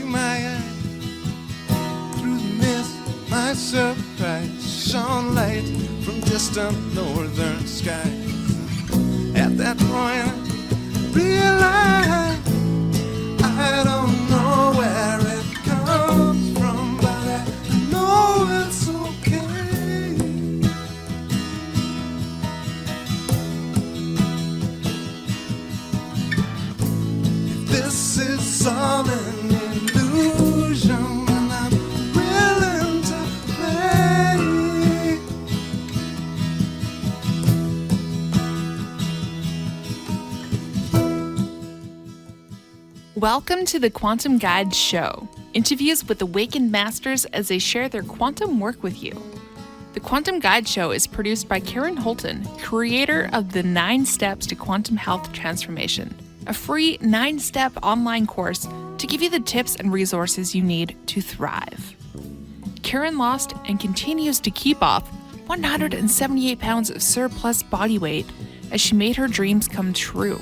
my eye. Through the mist, my surprise shone light from distant northern skies. At that point, realized I don't know where it comes from, but I know it's okay. If this is all an illusion, then I'm willing to play. Welcome to the Quantum Guide Show, interviews with awakened masters as they share their quantum work with you. The Quantum Guide Show is produced by Karen Holton, creator of the 9 Steps to Quantum Health Transformation, a free 9-step online course to give you the tips and resources you need to thrive. Karen lost and continues to keep off 178 pounds of surplus body weight as she made her dreams come true.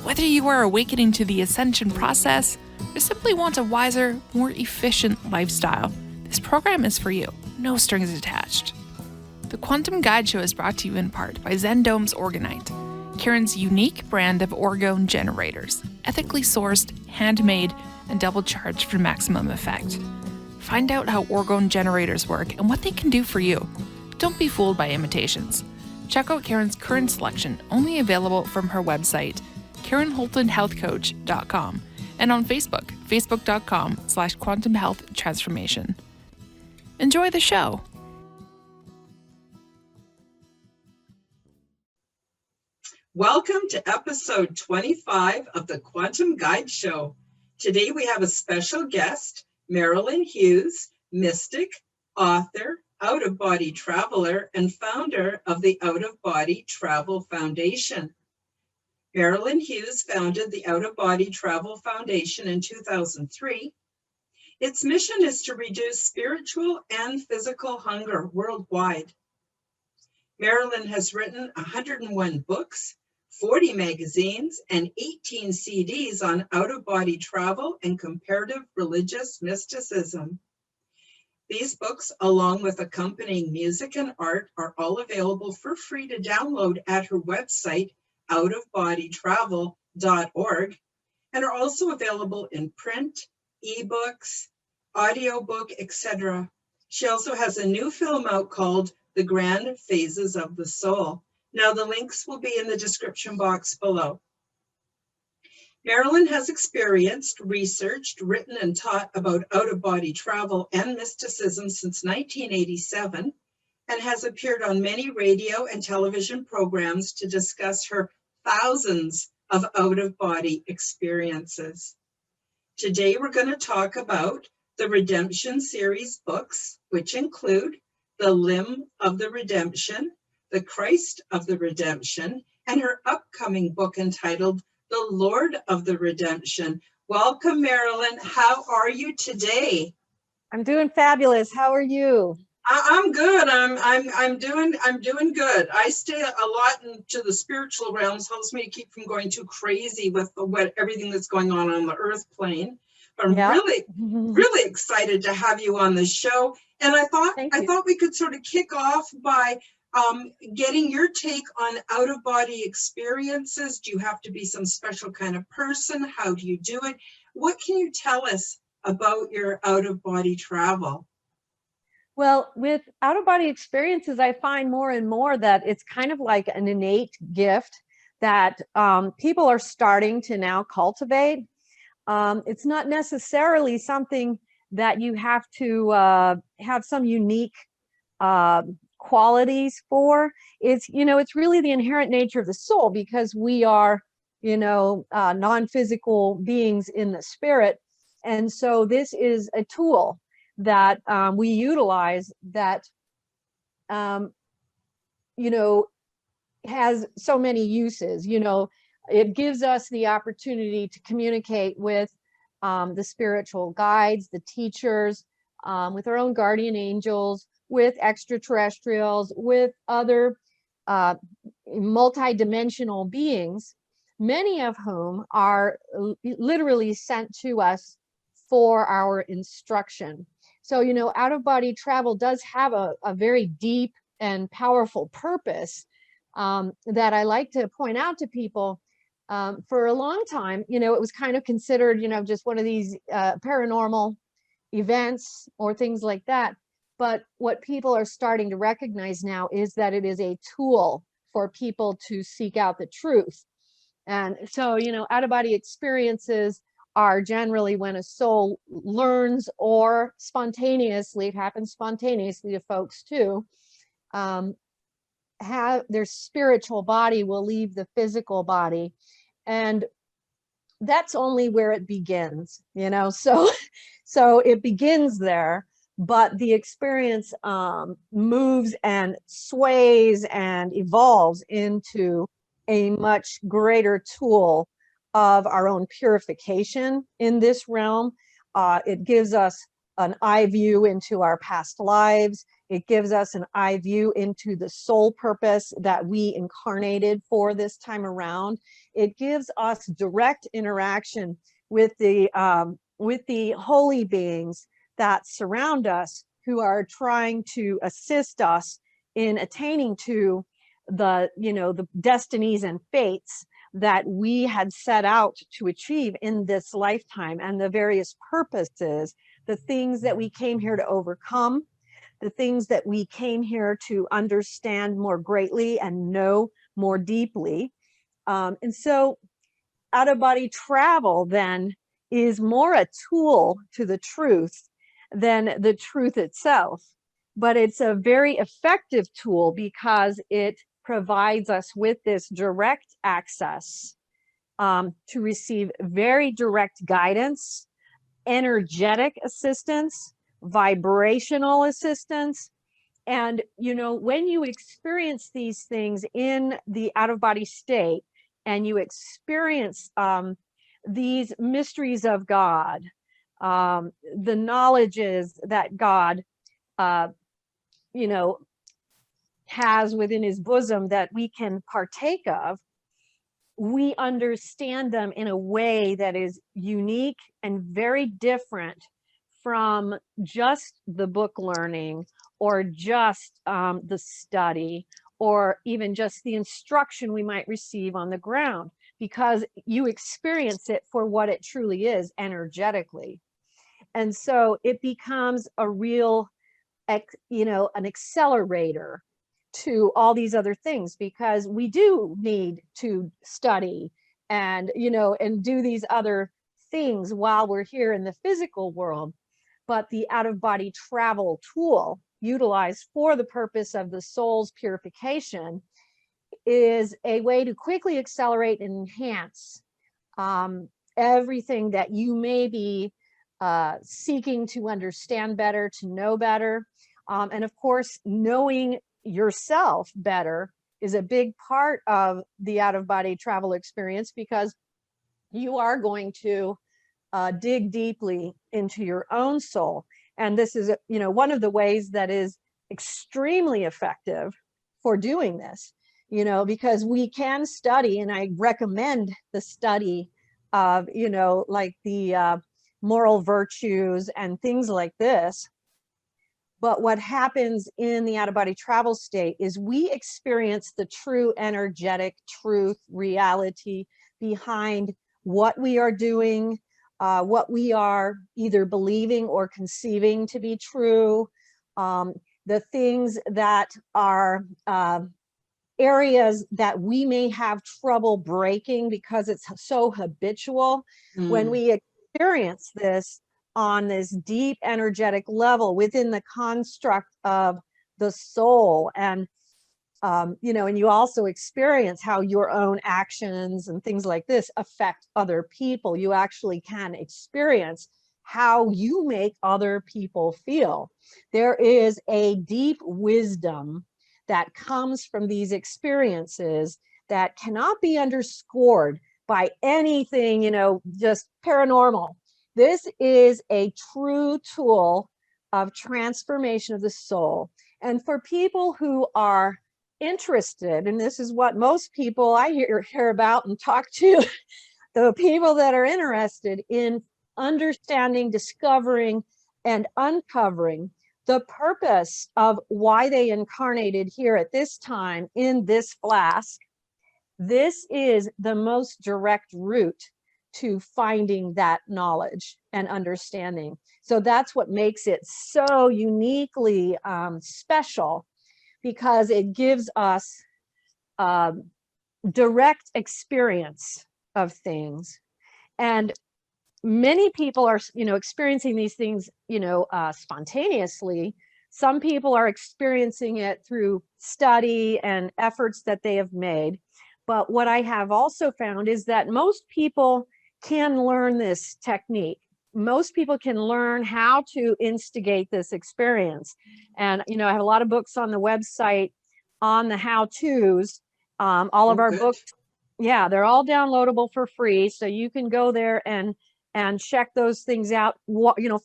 Whether you are awakening to the ascension process or simply want a wiser, more efficient lifestyle, this program is for you. No strings attached. The Quantum Guide Show is brought to you in part by Zendome's Orgonite, Karen's unique brand of orgone generators, ethically sourced, handmade, and double charged for maximum effect. Find out how orgone generators work and what they can do for you. Don't be fooled by imitations. Check out Karen's current selection, only available from her website, KarenHoltonHealthCoach.com, and on Facebook, facebook.com/Quantum Health Transformation. Enjoy the show. Welcome to episode 25 of the Quantum Guide Show. Today we have a special guest, Marilynn Hughes, mystic, author, out-of-body traveler, and founder of the Out-of-Body Travel Foundation. Marilynn Hughes founded the Out-of-Body Travel Foundation in 2003. Its mission is to reduce spiritual and physical hunger worldwide. Marilynn has written 101 books, 40 magazines, and 18 CDs on out-of-body travel and comparative religious mysticism. These books, along with accompanying music and art, are all available for free to download at her website, outofbodytravel.org, and are also available in print, ebooks, audiobook, etc. She also has a new film out called The Grand Phases of the Soul. Now the links will be in the description box below. Marilynn has experienced, researched, written, and taught about out-of-body travel and mysticism since 1987, and has appeared on many radio and television programs to discuss her thousands of out-of-body experiences. Today, we're going to talk about the Redemption series books, which include The Limb of the Redemption, The Christ of the Redemption, and her upcoming book entitled The Lord of the Redemption. Welcome, Marilynn. How are you today? I'm doing fabulous. How are you? I'm good. I'm doing good. I stay a lot into the spiritual realms, helps me to keep from going too crazy with everything that's going on the earth plane. But I'm really excited to have you on the show. And I thought we could sort of kick off by getting your take on out-of-body experiences. Do you have to be some special kind of person? How do you do it? What can you tell us about your out-of-body travel? Well, with out-of-body experiences, I find more and more that it's kind of like an innate gift that people are starting to now cultivate. It's not necessarily something that you have to have some unique qualities for. It's really the inherent nature of the soul, because we are non-physical beings in the spirit, and so this is a tool that we utilize that has so many uses. It gives us the opportunity to communicate with the spiritual guides, the teachers, with our own guardian angels, with extraterrestrials, with other multi-dimensional beings, many of whom are literally sent to us for our instruction. So, out-of-body travel does have a very deep and powerful purpose that I like to point out to people. For a long time, it was kind of considered, just one of these paranormal events or things like that. But what people are starting to recognize now is that it is a tool for people to seek out the truth. And so, out-of-body experiences are generally when a soul learns, or spontaneously, it happens spontaneously to folks too, have their spiritual body will leave the physical body. And that's only where it begins, so it begins there, but the experience moves and sways and evolves into a much greater tool of our own purification in this realm. It gives us an eye view into our past lives. It gives us an eye view into the soul purpose that we incarnated for this time around. It gives us direct interaction with the holy beings that surround us, who are trying to assist us in attaining to the destinies and fates that we had set out to achieve in this lifetime, and the various purposes, the things that we came here to overcome, the things that we came here to understand more greatly and know more deeply. And so out-of-body travel then is more a tool to the truth than the truth itself. But it's a very effective tool because it provides us with this direct access to receive very direct guidance, energetic assistance, vibrational assistance. And, when you experience these things in the out-of-body state, and you experience these mysteries of God, the knowledges that God, has within his bosom that we can partake of, we understand them in a way that is unique and very different from just the book learning, or just the study, or even just the instruction we might receive on the ground, because you experience it for what it truly is energetically. And so it becomes a real, an accelerator to all these other things, because we do need to study and, and do these other things while we're here in the physical world. But the out-of-body travel tool utilized for the purpose of the soul's purification is a way to quickly accelerate and enhance everything that you may be seeking to understand better, to know better. And of course, knowing yourself better is a big part of the out-of-body travel experience, because you are going to dig deeply into your own soul. And this is, one of the ways that is extremely effective for doing this, because we can study, and I recommend the study of, like the moral virtues and things like this. But what happens in the out-of-body travel state is we experience the true energetic truth, reality behind what we are doing, what we are either believing or conceiving to be true, the things that are areas that we may have trouble breaking because it's so habitual. When we experience this on this deep energetic level within the construct of the soul, and and you also experience how your own actions and things like this affect other people. You actually can experience how you make other people feel. There is a deep wisdom that comes from these experiences that cannot be underscored by anything, just paranormal. This is a true tool of transformation of the soul. And for people who are interested, and this is what most people I hear about and talk to, the people that are interested in understanding, discovering, and uncovering the purpose of why they incarnated here at this time in this flask. This is the most direct route to finding that knowledge and understanding. So that's what makes it so uniquely special, because it gives us direct experience of things. And many people are, experiencing these things, spontaneously. Some people are experiencing it through study and efforts that they have made. But what I have also found is that most people can learn this technique. Most people can learn how to instigate this experience. And, I have a lot of books on the website on the how-tos. All of our books, yeah, they're all downloadable for free. So you can go there and check those things out.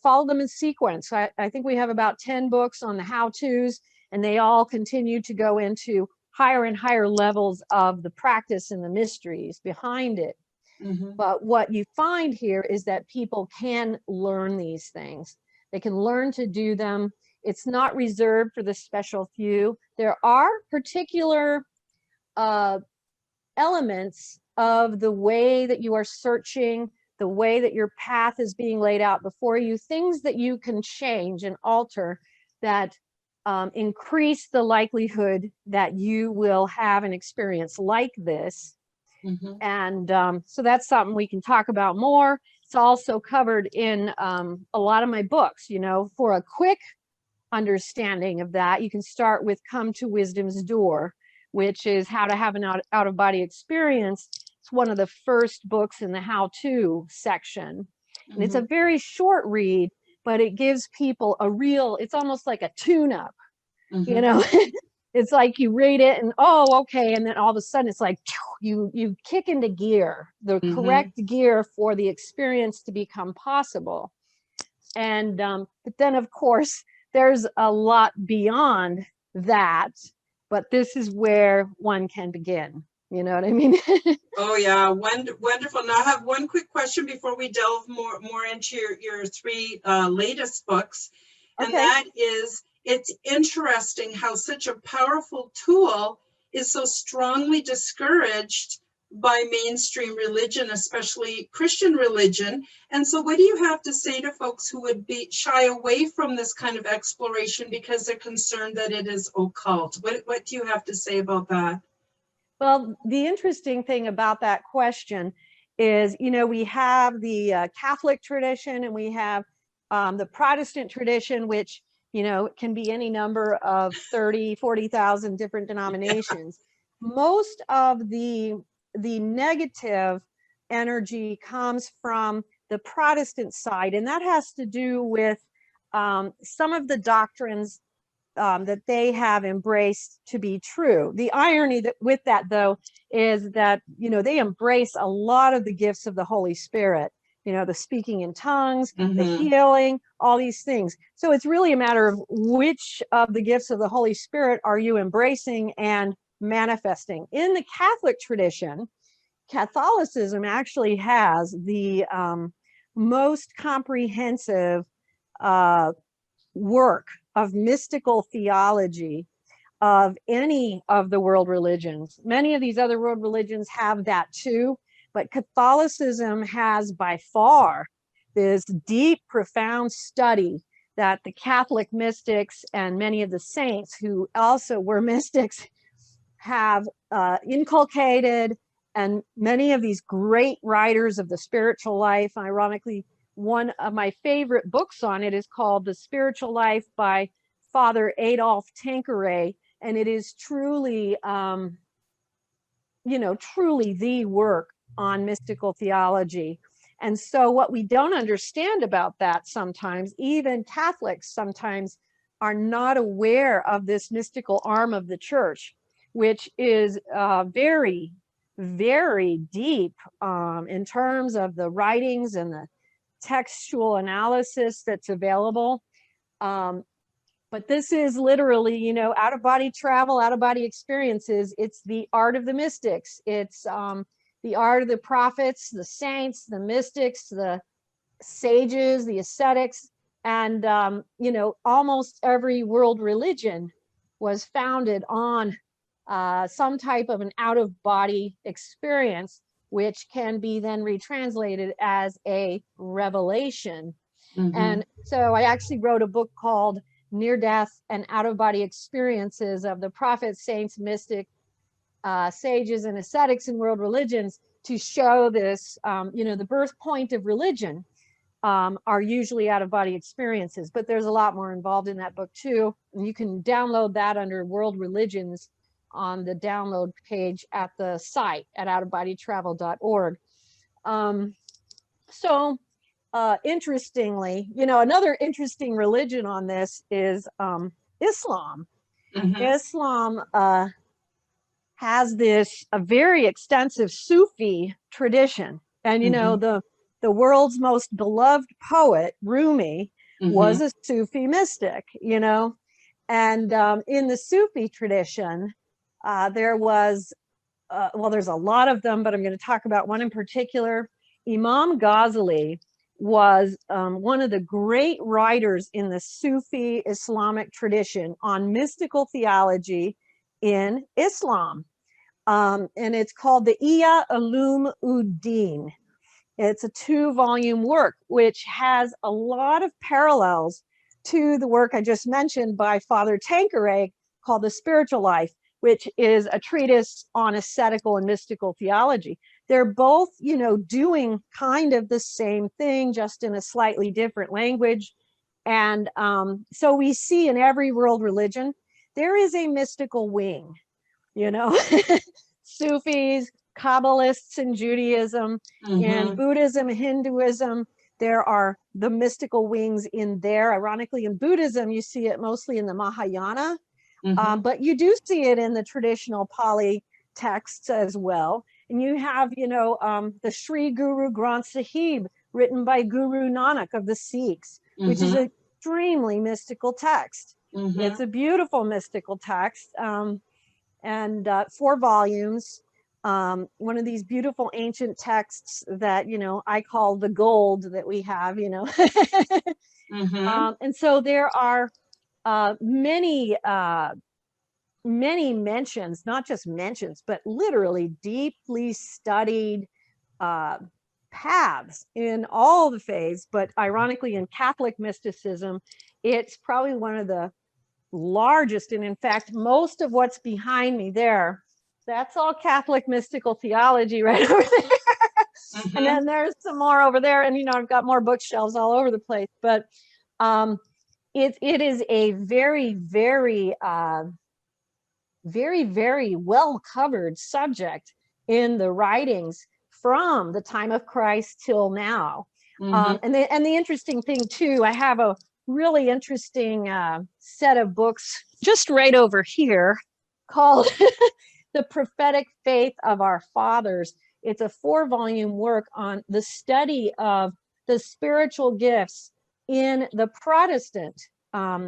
Follow them in sequence. I think we have about 10 books on the how-tos, and they all continue to go into higher and higher levels of the practice and the mysteries behind it. Mm-hmm. But what you find here is that people can learn these things. They can learn to do them. It's not reserved for the special few. There are particular elements of the way that you are searching, the way that your path is being laid out before you, things that you can change and alter that increase the likelihood that you will have an experience like this. Mm-hmm. And so that's something we can talk about more. It's also covered in a lot of my books. For a quick understanding of that, you can start with Come to Wisdom's Door, which is how to have an out-of-body experience. It's one of the first books in the how-to section. Mm-hmm. And it's a very short read, but it gives people it's almost like a tune-up, mm-hmm. It's like you read it and, oh, okay. And then all of a sudden it's like, you kick into gear, the mm-hmm. correct gear for the experience to become possible. And, but then of course, there's a lot beyond that, but this is where one can begin. You know what I mean? Oh yeah, wonderful. Now I have one quick question before we delve more into your three latest books. And okay. That is, it's interesting how such a powerful tool is so strongly discouraged by mainstream religion, especially Christian religion. And so what do you have to say to folks who would be shy away from this kind of exploration because they're concerned that it is occult? What do you have to say about that? Well, the interesting thing about that question is, we have the Catholic tradition and we have the Protestant tradition, which, can be any number of 30, 40,000 different denominations. Yeah. Most of the negative energy comes from the Protestant side, and that has to do with some of the doctrines that they have embraced to be true. The irony with that, though, is that, they embrace a lot of the gifts of the Holy Spirit, the speaking in tongues, mm-hmm. the healing, all these things. So it's really a matter of which of the gifts of the Holy Spirit are you embracing and manifesting. In the Catholic tradition, Catholicism actually has the most comprehensive work of mystical theology of any of the world religions. Many of these other world religions have that too, but Catholicism has by far this deep, profound study that the Catholic mystics and many of the saints who also were mystics have inculcated, and many of these great writers of the spiritual life. Ironically, one of my favorite books on it is called The Spiritual Life by Father Adolf Tanqueray, and it is truly, truly the work on mystical theology. And so what we don't understand about that sometimes, even Catholics sometimes are not aware of this mystical arm of the church, which is very, very deep in terms of the writings and the textual analysis that's available. But this is literally, out-of-body travel, out-of-body experiences. It's the art of the mystics. It's the art of the prophets, the saints, the mystics, the sages, the ascetics, and almost every world religion was founded on some type of an out-of-body experience, which can be then retranslated as a revelation. And so I actually wrote a book called Near Death and Out-of-Body Experiences of the Prophets, Saints, Mystics, Sages, and Ascetics in World Religions, to show this, the birth point of religion are usually out-of-body experiences, but there's a lot more involved in that book too. And you can download that under World Religions on the download page at the site at outofbodytravel.org. Interestingly, another interesting religion on this is Islam. Islam has a very extensive Sufi tradition. And, the world's most beloved poet, Rumi, was a Sufi mystic, and in the Sufi tradition, there was, there's a lot of them, but I'm going to talk about one in particular. Imam Ghazali was one of the great writers in the Sufi Islamic tradition on mystical theology in Islam. And it's called the Ihya Ulum Ud-Din. It's a 2-volume work, which has a lot of parallels to the work I just mentioned by Father Tanqueray called The Spiritual Life, which is a treatise on ascetical and mystical theology. They're both, doing kind of the same thing, just in a slightly different language. And so we see in every world religion, there is a mystical wing, Sufis, Kabbalists in Judaism, and Buddhism, Hinduism, there are the mystical wings in there. Ironically, in Buddhism, you see it mostly in the Mahayana, but you do see it in the traditional Pali texts as well. And you have, the Sri Guru Granth Sahib, written by Guru Nanak of the Sikhs, which is an extremely mystical text. It's a beautiful mystical text, and 4 volumes. One of these beautiful ancient texts that, I call the gold that we have, and so there are many mentions, not just mentions, but literally deeply studied paths in all the faiths. But ironically, in Catholic mysticism, it's probably one of the largest. And in fact, most of what's behind me there, that's all Catholic mystical theology right over there. And then there's some more over there. And, I've got more bookshelves all over the place. But it is a very, very, very, very well covered subject in the writings from the time of Christ till now. And the interesting thing too, I have a really interesting set of books just right over here called The Prophetic Faith of Our Fathers. It's a 4-volume work on the study of the spiritual gifts in the Protestant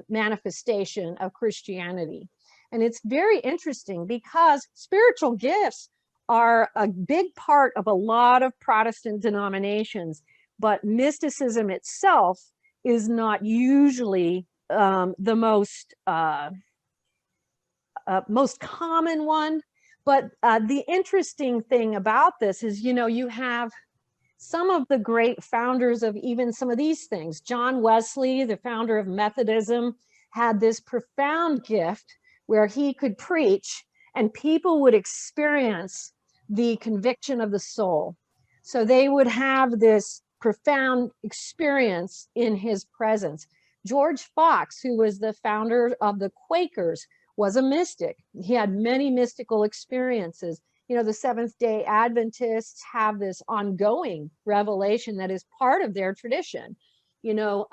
manifestation of Christianity. And it's very interesting because spiritual gifts are a big part of a lot of Protestant denominations, but mysticism itself is not usually the most common one. But the interesting thing about this is, you have some of the great founders of even some of these things. John Wesley, the founder of Methodism, had this profound gift where he could preach and people would experience the conviction of the soul. So they would have this profound experience in his presence. George Fox, who was the founder of the Quakers, was a mystic. He had many mystical experiences. The Seventh-day Adventists have this ongoing revelation that is part of their tradition. So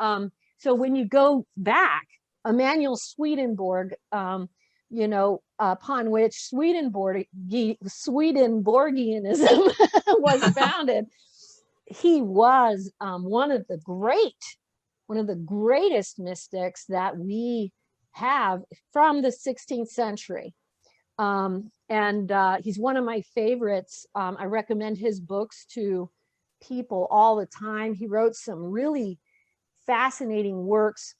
when you go back, Emanuel Swedenborg, upon which Swedenborgianism was founded, he was one of the greatest mystics that we have from the 16th century. And he's one of my favorites. I recommend his books to people all the time. He wrote some really fascinating works.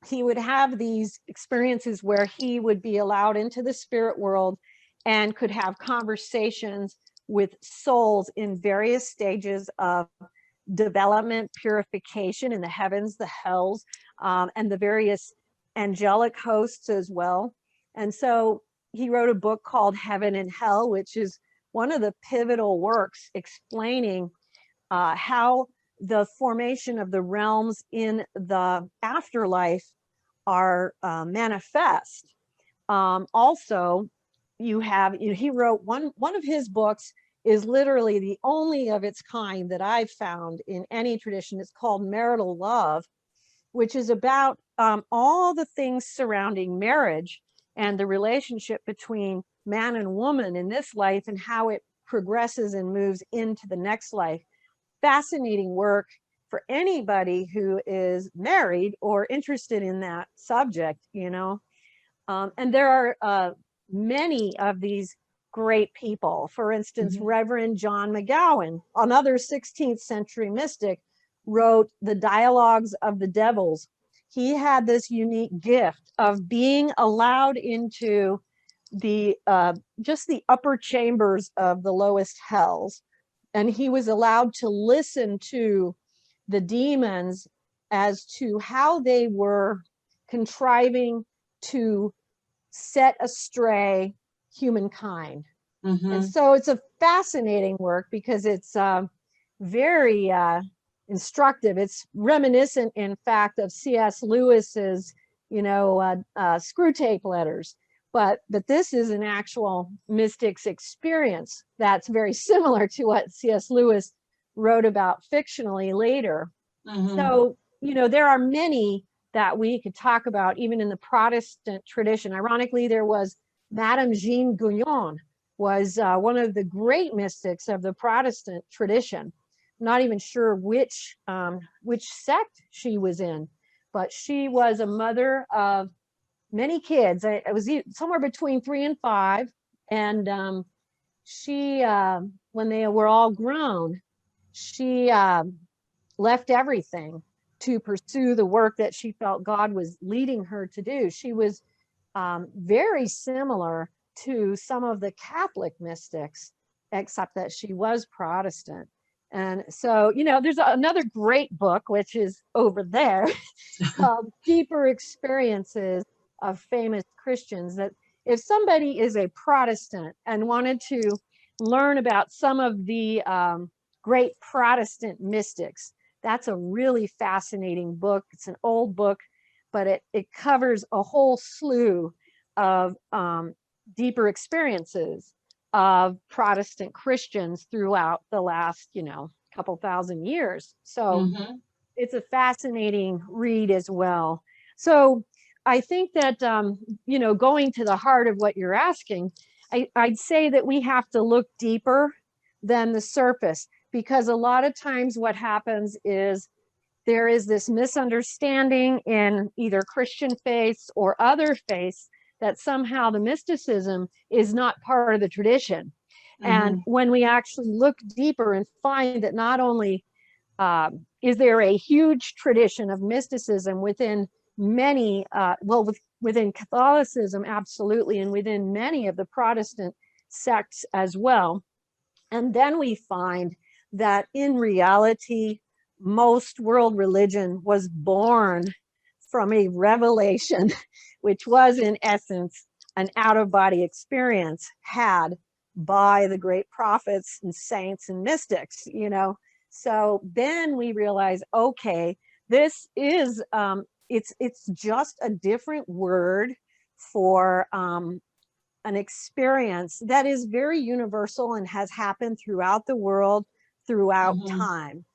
He would have these experiences where he would be allowed into the spirit world and could have conversations with souls in various stages of development, purification in the heavens, the hells, and the various angelic hosts as well. And so he wrote a book called Heaven and Hell, which is one of the pivotal works explaining how the formation of the realms in the afterlife are manifest. Also, he wrote one of his books is literally the only of its kind that I've found in any tradition. It's called Marital Love, which is about all the things surrounding marriage and the relationship between man and woman in this life and how it progresses and moves into the next life. Fascinating work for anybody who is married or interested in that subject, and there are many of these great people. For instance, Reverend John McGowan, another 16th century mystic, wrote The Dialogues of the Devils. He had this unique gift of being allowed into the just the upper chambers of the lowest hells, and he was allowed to listen to the demons as to how they were contriving to set astray humankind. And so it's a fascinating work because it's very instructive. It's reminiscent, in fact, of C.S. Lewis's, Screw Tape Letters. But this is an actual mystic's experience that's very similar to what C.S. Lewis wrote about fictionally later. So, there are many that we could talk about, even in the Protestant tradition. Ironically, there was Madame Jeanne Guyon, was one of the great mystics of the Protestant tradition. I'm not even sure which sect she was in, but she was a mother of many kids. It was somewhere between 3 and 5. And she, when they were all grown, she left everything to pursue the work that she felt God was leading her to do. She was very similar to some of the Catholic mystics, except that she was Protestant. And so, there's another great book, which is over there, called Deeper Experiences of Famous Christians, that if somebody is a Protestant and wanted to learn about some of the great Protestant mystics, that's a really fascinating book. It's an old book, but it covers a whole slew of deeper experiences of Protestant Christians throughout the last, couple thousand years. So it's a fascinating read as well. So I think that, going to the heart of what you're asking, I'd say that we have to look deeper than the surface, because a lot of times what happens is there is this misunderstanding in either Christian faiths or other faiths that somehow the mysticism is not part of the tradition. And when we actually look deeper and find that not only is there a huge tradition of mysticism within many, within Catholicism, absolutely, and within many of the Protestant sects as well. And then we find that in reality, most world religion was born from a revelation, which was in essence an out-of-body experience had by the great prophets and saints and mystics, So then we realize, okay, this is, it's just a different word for an experience that is very universal and has happened throughout the world, throughout time.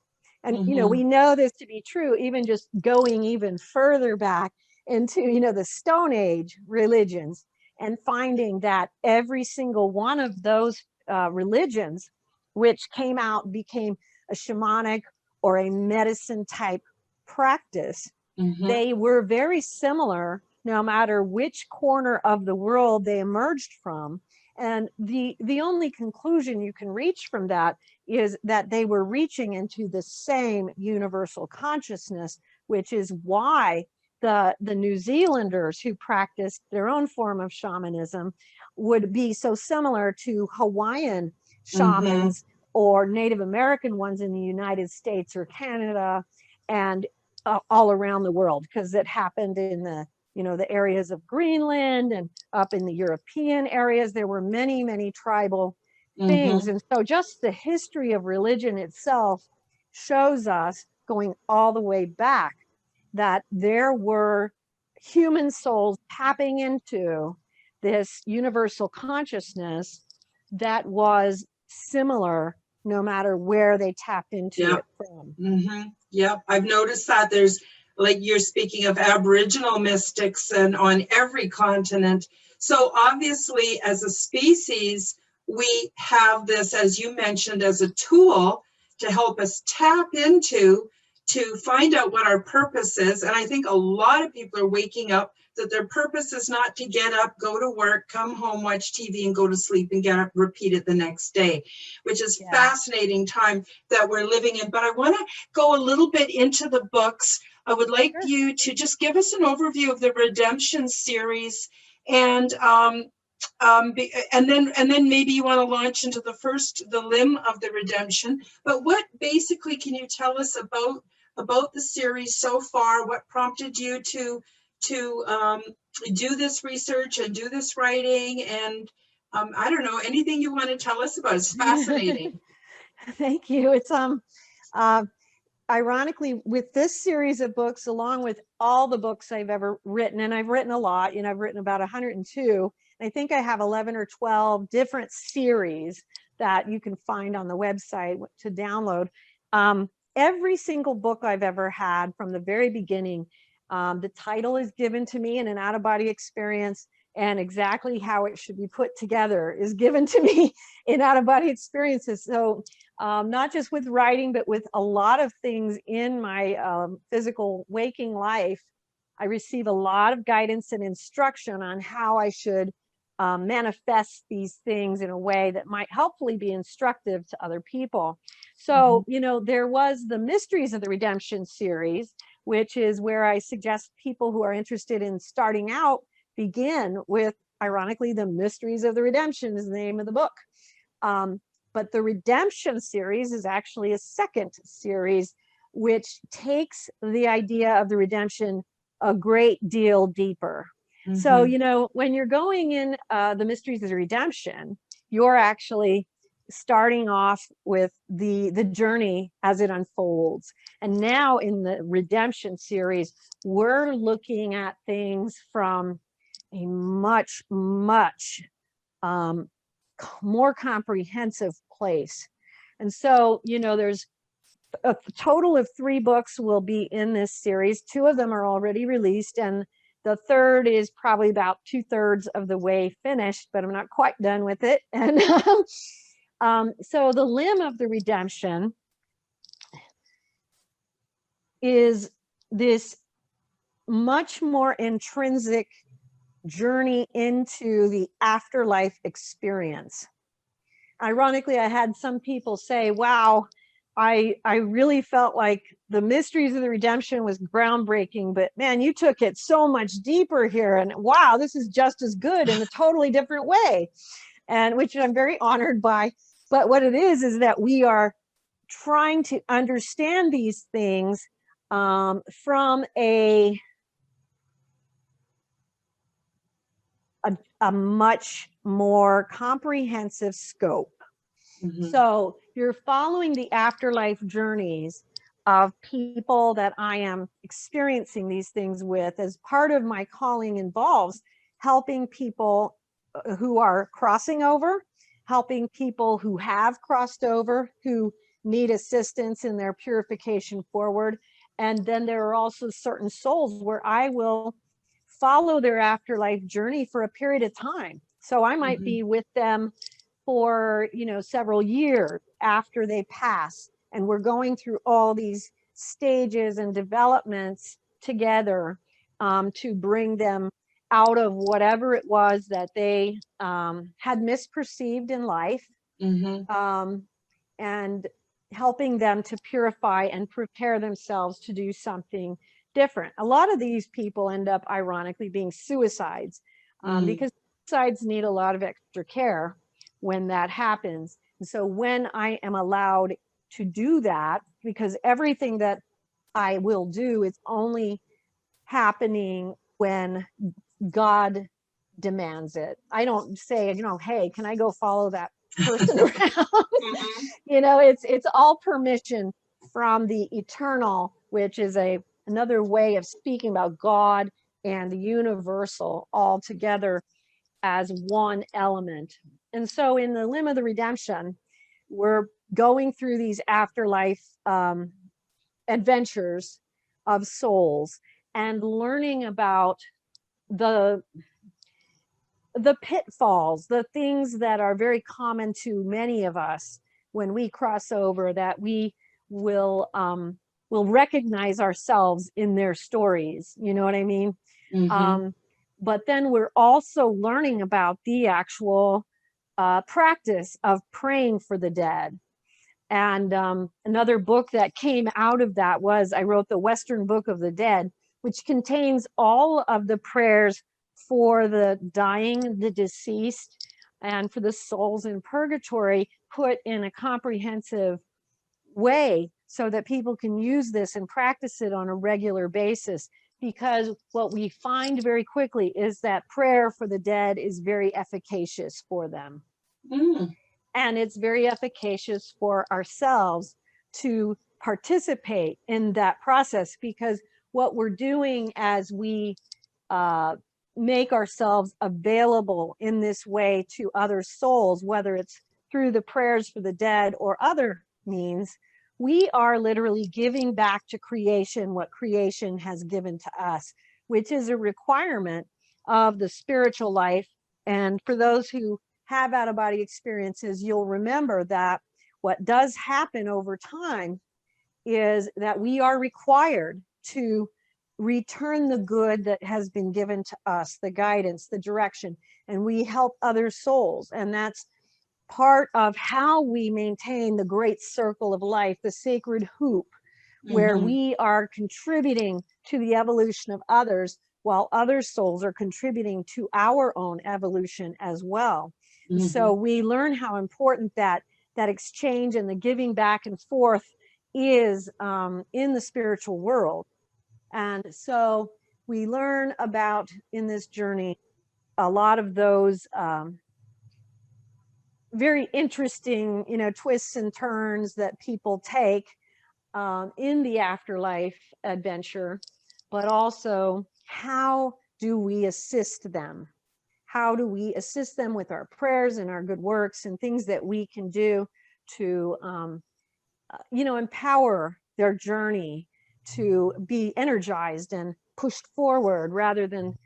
And, we know this to be true, even just going even further back into, the Stone Age religions, and finding that every single one of those religions, which came out, became a shamanic or a medicine type practice, they were very similar no matter which corner of the world they emerged from. And the only conclusion you can reach from that is that they were reaching into the same universal consciousness, which is why the New Zealanders who practiced their own form of shamanism would be so similar to Hawaiian shamans or Native American ones in the United States or Canada and all around the world, because it happened in the, you know, the areas of Greenland and up in the European areas. There were many, many tribal things. And so just the history of religion itself shows us, going all the way back, that there were human souls tapping into this universal consciousness that was similar no matter where they tapped into it from. Yep, I've noticed that there's, like you're speaking of Aboriginal mystics and on every continent. So obviously as a species, we have this, as you mentioned, as a tool to help us tap into, to find out what our purpose is. And I think a lot of people are waking up that their purpose is not to get up, go to work, come home, watch TV and go to sleep and get up, repeat it the next day, which is fascinating time that we're living in. But I want to go a little bit into the books. I would like you to just give us an overview of the Redemption series, and then maybe you want to launch into the limb of the Redemption. But what basically can you tell us about the series so far? What prompted you to do this research and do this writing? And I don't know, anything you want to tell us about. It's fascinating. Thank you. It's ironically, with this series of books, along with all the books I've ever written, and I've written a lot, you know, I've written about 102. I think I have 11 or 12 different series that you can find on the website to download. Every single book I've ever had from the very beginning, the title is given to me in an out-of-body experience, and exactly how it should be put together is given to me in out-of-body experiences. So not just with writing, but with a lot of things in my physical waking life, I receive a lot of guidance and instruction on how I should manifest these things in a way that might hopefully be instructive to other people. So, you know, there was the Mysteries of the Redemption series, which is where I suggest people who are interested in starting out begin with, ironically, the Mysteries of the Redemption is the name of the book. But the Redemption series is actually a second series, which takes the idea of the redemption a great deal deeper. So, you know, when you're going in the Mysteries of the Redemption, you're actually starting off with the journey as it unfolds. And now in the Redemption series, we're looking at things from a much, much more comprehensive place. And so, you know, there's a total of 3 books will be in this series. 2 of them are already released, and the third is probably about 2/3 of the way finished, but I'm not quite done with it. And so the limb of the redemption is this much more intrinsic journey into the afterlife experience. Ironically, I had some people say, wow, I really felt like the Mysteries of the Redemption was groundbreaking, but man, you took it so much deeper here. And wow, this is just as good in a totally different way. And which I'm very honored by. But what it is that we are trying to understand these things from a much more comprehensive scope. So you're following the afterlife journeys of people that I am experiencing these things with, as part of my calling involves helping people who are crossing over, helping people who have crossed over, who need assistance in their purification forward. And then there are also certain souls where I will follow their afterlife journey for a period of time. So I might be with them for, you know, several years after they pass. And we're going through all these stages and developments together to bring them out of whatever it was that they had misperceived in life. and helping them to purify and prepare themselves to do something different. A lot of these people end up ironically being suicides, because suicides need a lot of extra care when that happens. And so when I am allowed to do that, because everything that I will do is only happening when God demands it. I don't say, hey, can I go follow that person around? It's all permission from the eternal, which is another way of speaking about God and the universal all together as one element. And so in the Limb of the Redemption, we're going through these afterlife adventures of souls and learning about the pitfalls, the things that are very common to many of us when we cross over, that we will recognize ourselves in their stories. You know what I mean? But then we're also learning about the actual practice of praying for the dead. And another book that came out of that was, I wrote the Western Book of the Dead, which contains all of the prayers for the dying, the deceased, and for the souls in purgatory, put in a comprehensive way so that people can use this and practice it on a regular basis. Because what we find very quickly is that prayer for the dead is very efficacious for them. And it's very efficacious for ourselves to participate in that process, because what we're doing as we make ourselves available in this way to other souls, whether it's through the prayers for the dead or other means, we are literally giving back to creation what creation has given to us, which is a requirement of the spiritual life. And for those who have out-of-body experiences, you'll remember that what does happen over time is that we are required to return the good that has been given to us, the guidance, the direction, and we help other souls. And that's part of how we maintain the great circle of life, the sacred hoop, where we are contributing to the evolution of others, while other souls are contributing to our own evolution as well. So we learn how important that exchange and the giving back and forth is in the spiritual world. And so we learn about, in this journey, a lot of those very interesting, twists and turns that people take in the afterlife adventure, but also how do we assist them? How do we assist them with our prayers and our good works and things that we can do to, empower their journey to be energized and pushed forward rather than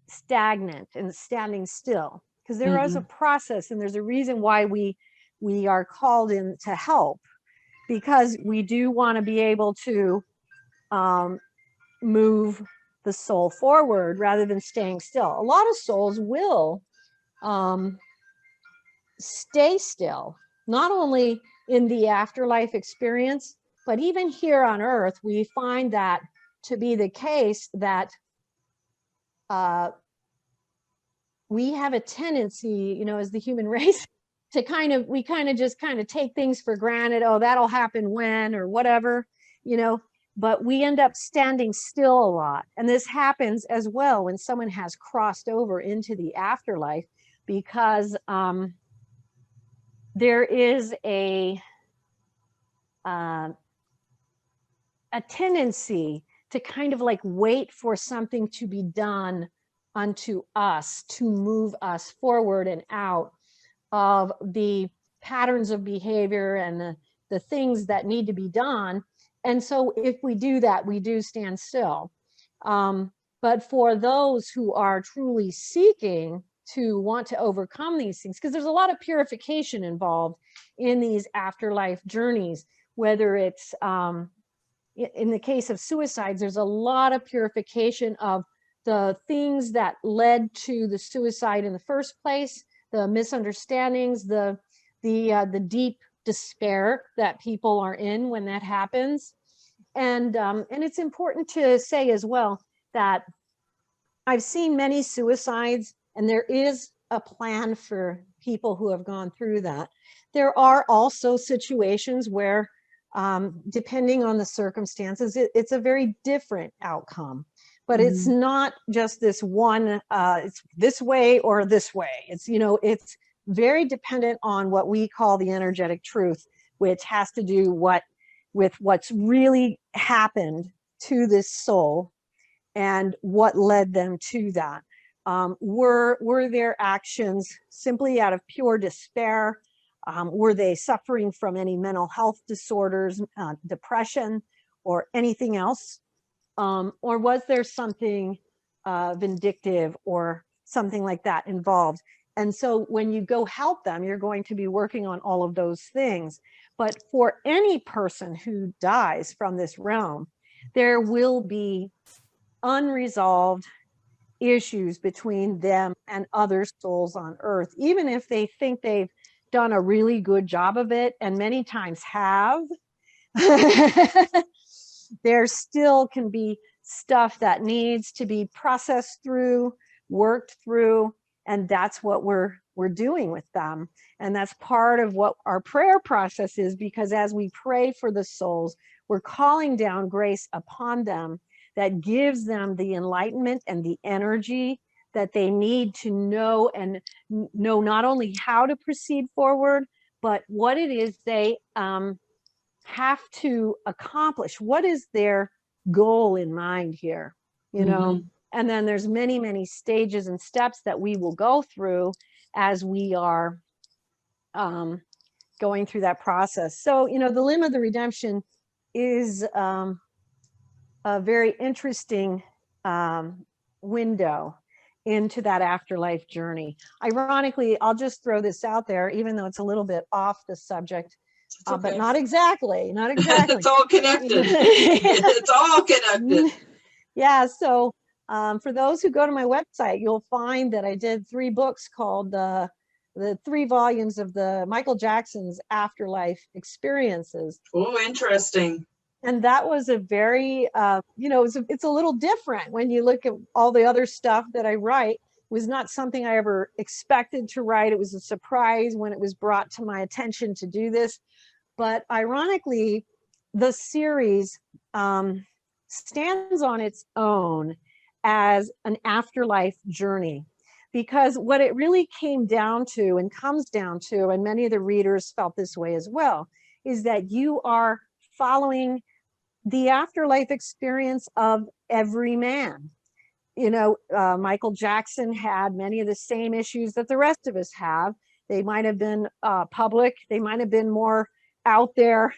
stagnant and standing still? Because there is a process, and there's a reason why we are called in to help, because we do want to be able to move the soul forward rather than staying still. A lot of souls will stay still, not only in the afterlife experience, but even here on earth. We find that to be the case, that we have a tendency, as the human race, to we just take things for granted. Oh, that'll happen when, or whatever, but we end up standing still a lot. And this happens as well when someone has crossed over into the afterlife, because there is a tendency to wait for something to be done unto us to move us forward and out of the patterns of behavior and the things that need to be done. And so if we do that, we do stand still. But for those who are truly seeking to want to overcome these things, because there's a lot of purification involved in these afterlife journeys, whether it's in the case of suicides, there's a lot of purification of the things that led to the suicide in the first place, the misunderstandings, the deep despair that people are in when that happens. And it's important to say as well that I've seen many suicides, and there is a plan for people who have gone through that. There are also situations where, depending on the circumstances, it's a very different outcome. But it's not just this one, it's this way or this way. It's, it's very dependent on what we call the energetic truth, which has to do with what's really happened to this soul and what led them to that. Were their actions simply out of pure despair? Were they suffering from any mental health disorders, depression, or anything else? Or was there something vindictive or something like that involved? And so when you go help them, you're going to be working on all of those things. But for any person who dies from this realm, there will be unresolved issues between them and other souls on earth, even if they think they've done a really good job of it, and many times have. There still can be stuff that needs to be processed through, worked through, and that's what we're doing with them. And that's part of what our prayer process is, because as we pray for the souls, we're calling down grace upon them that gives them the enlightenment and the energy that they need to know, and know not only how to proceed forward, but what it is they have to accomplish. What is their goal in mind here, And then there's many, many stages and steps that we will go through as we are going through that process. So, the limb of the redemption is a very interesting window into that afterlife journey. Ironically, I'll just throw this out there, even though it's a little bit off the subject, okay. But not exactly. It's all connected. It's all connected. Yeah. So for those who go to my website, you'll find that I did 3 books called the 3 volumes of the Michael Jackson's afterlife experiences. Oh, interesting. And that was a very, it's a little different when you look at all the other stuff that I write. It was not something I ever expected to write. It was a surprise when it was brought to my attention to do this. But ironically, the series stands on its own as an afterlife journey, because what it really came down to and comes down to, and many of the readers felt this way as well, is that you are following the afterlife experience of every man. Michael Jackson had many of the same issues that the rest of us have. They might have been public, they might have been more out there,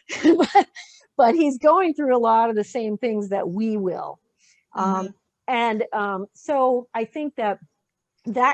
but he's going through a lot of the same things that we will. So I think that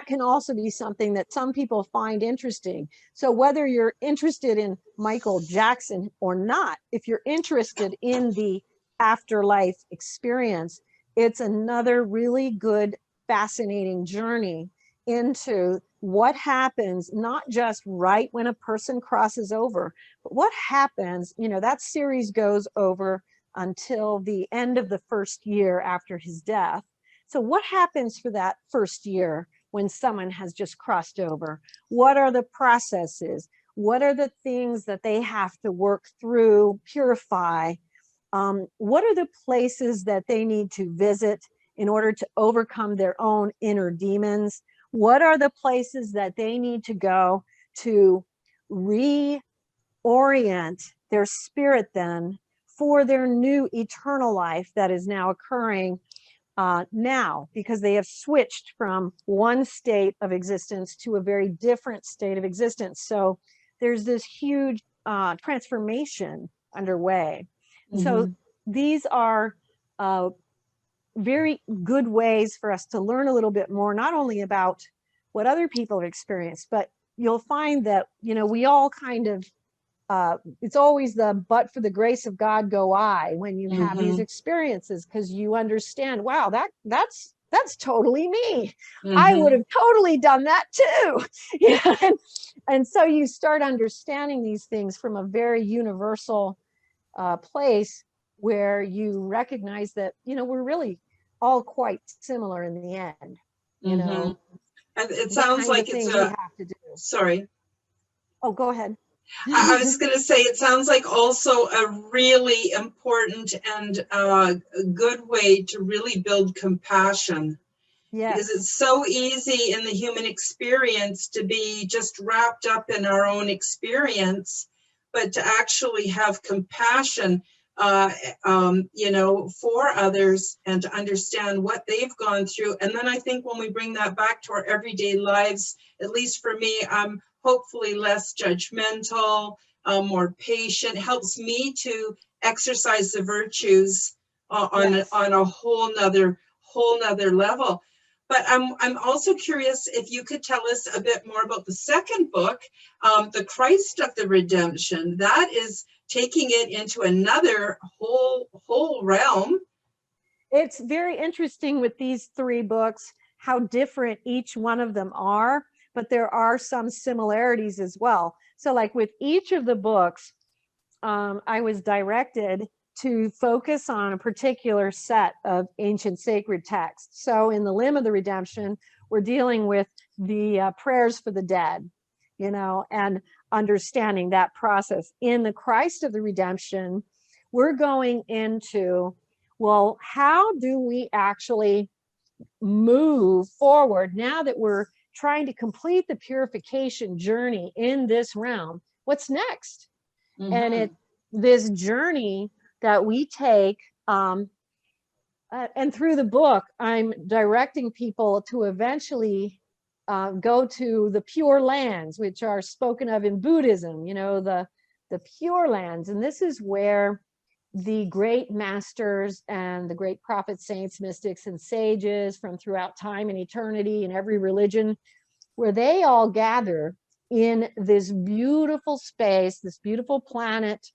can also be something that some people find interesting. So whether you're interested in Michael Jackson or not, if you're interested in the afterlife experience, it's another really good, fascinating journey into what happens, not just right when a person crosses over, but what happens, that series goes over until the end of the first year after his death. So what happens for that first year when someone has just crossed over? What are the processes? What are the things that they have to work through, purify? What are the places that they need to visit in order to overcome their own inner demons? What are the places that they need to go to reorient their spirit then for their new eternal life that is now occurring now, because they have switched from one state of existence to a very different state of existence. So there's this huge transformation underway. So these are very good ways for us to learn a little bit more, not only about what other people have experienced, but you'll find that, we all kind of, it's always the but for the grace of God go I when you have these experiences, because you understand, wow, that's that's totally me. I would Mhm. have totally done that too. Yeah. And so you start understanding these things from a very universal place where you recognize that, we're really all quite similar in the end, Mhm. And it the sounds kinds like of it's things we a, have to do. sorry. Oh, go ahead. I was going to say, it sounds like also a really important and good way to really build compassion, because Yes. it's so easy in the human experience to be just wrapped up in our own experience, but to actually have compassion, for others and to understand what they've gone through. And then I think when we bring that back to our everyday lives, at least for me, I'm hopefully less judgmental, more patient, helps me to exercise the virtues Yes. on a whole nother level. But I'm also curious if you could tell us a bit more about the second book, The Christ of the Redemption. That is taking it into another whole realm. It's very interesting with these three books, how different each one of them are, but there are some similarities as well. So like with each of the books, I was directed to focus on a particular set of ancient sacred texts. So in the Limb of the Redemption, we're dealing with the prayers for the dead, and understanding that process. In the Christ of the Redemption, we're going into, well, how do we actually move forward now that we're trying to complete the purification journey in this realm? What's next? And Mm-hmm. it's this journey that we take, and through the book I'm directing people to eventually go to the pure lands, which are spoken of in Buddhism, the pure lands. And this is where the great masters and the great prophets, saints, mystics, and sages from throughout time and eternity in every religion, where they all gather in this beautiful space, this beautiful planet,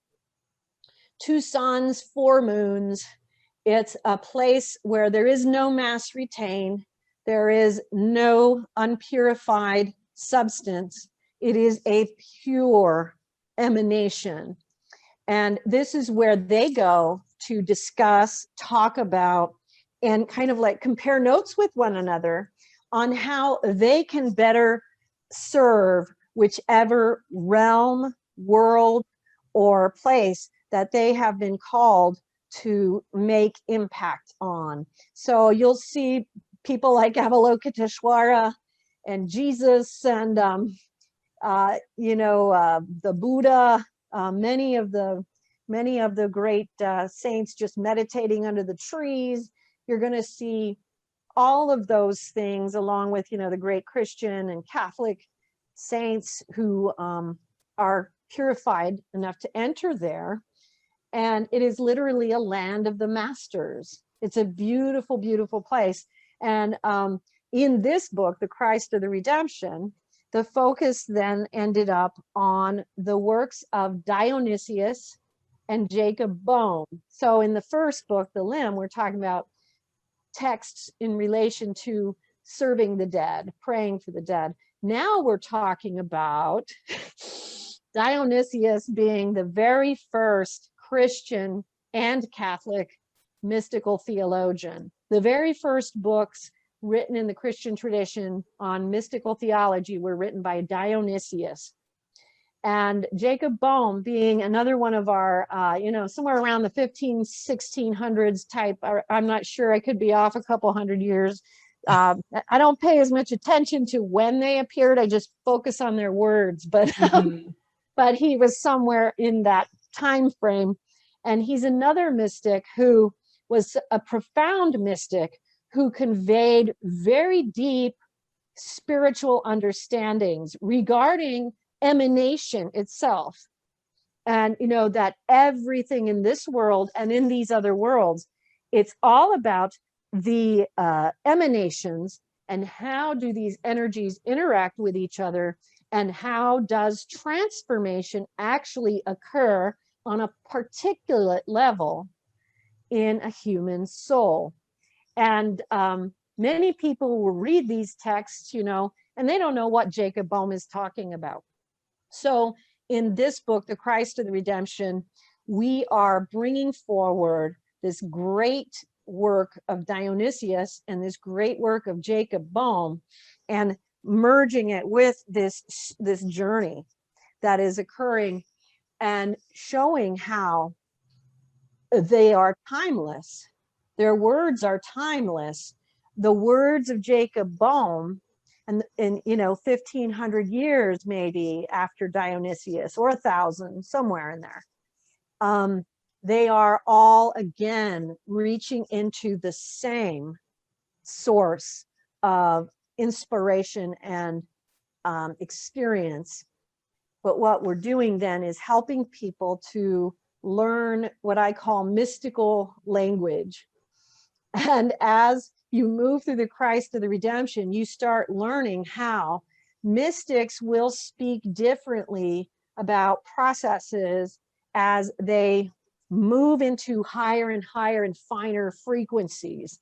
2 suns, 4 moons. It's a place where there is no mass retained. There is no unpurified substance. It is a pure emanation. And this is where they go to discuss, talk about, and kind of like compare notes with one another on how they can better serve whichever realm, world, or place that they have been called to make impact on. So you'll see people like Avalokiteshvara and Jesus and the Buddha, many of the great saints just meditating under the trees. You're going to see all of those things, along with the great Christian and Catholic saints who are purified enough to enter there. And it is literally a land of the masters. It's a beautiful, beautiful place. And in this book, The Christ of the Redemption, the focus then ended up on the works of Dionysius and Jacob Boehme. So in the first book, The Limb, we're talking about texts in relation to serving the dead, praying for the dead. Now we're talking about Dionysius being the very first Christian and Catholic mystical theologian. The very first books written in the Christian tradition on mystical theology were written by Dionysius. And Jacob Boehme being another one of our, somewhere around the 1600s type, I'm not sure, I could be off a couple hundred years. I don't pay as much attention to when they appeared. I just focus on their words, but he was somewhere in that time frame. And he's another mystic who was a profound mystic who conveyed very deep spiritual understandings regarding emanation itself. And that everything in this world and in these other worlds, it's all about the emanations and how do these energies interact with each other, and how does transformation actually occur on a particulate level in a human soul. And many people will read these texts, and they don't know what Jacob Boehme is talking about. So in this book, The Christ of the Redemption, we are bringing forward this great work of Dionysius and this great work of Jacob Boehme, and merging it with this journey that is occurring, and showing how they are timeless. Their words are timeless. The words of Jacob Boehme, and 1,500 years maybe after Dionysius, or 1,000, somewhere in there, they are all again reaching into the same source of inspiration and experience. But what we're doing then is helping people to learn what I call mystical language. And as you move through the Christ of the Redemption, you start learning how mystics will speak differently about processes as they move into higher and higher and finer frequencies.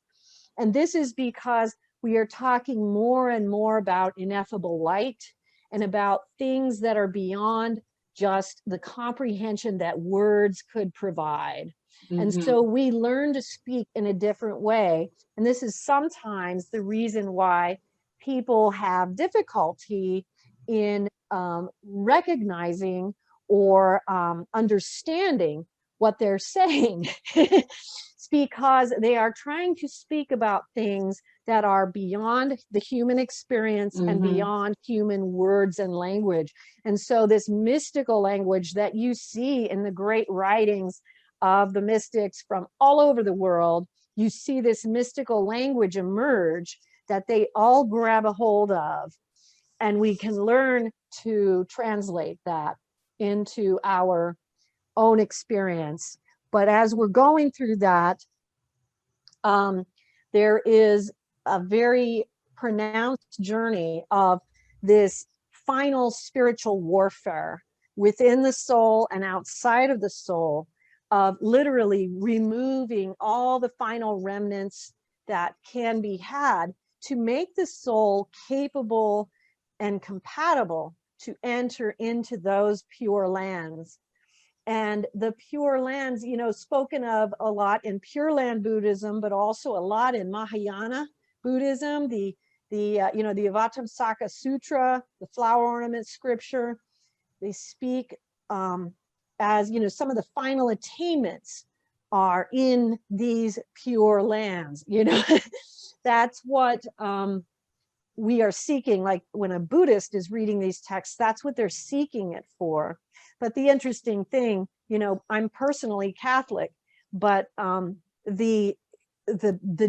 And this is because we are talking more and more about ineffable light and about things that are beyond just the comprehension that words could provide. And so we learn to speak in a different way. And this is sometimes the reason why people have difficulty in recognizing or understanding what they're saying. It's because they are trying to speak about things that are beyond the human experience and beyond human words and language. And so this mystical language that you see in the great writings of the mystics from all over the world, you see this mystical language emerge that they all grab a hold of. And we can learn to translate that into our own experience. But as we're going through that, there is a very pronounced journey of this final spiritual warfare within the soul and outside of the soul, of literally removing all the final remnants that can be had to make the soul capable and compatible to enter into those pure lands. And the pure lands, spoken of a lot in Pure Land Buddhism, but also a lot in Mahayana Buddhism, the Avatamsaka Sutra, the flower ornament scripture. They speak as, some of the final attainments are in these pure lands. That's what we are seeking. Like when a Buddhist is reading these texts, that's what they're seeking it for. But the interesting thing, I'm personally Catholic, but the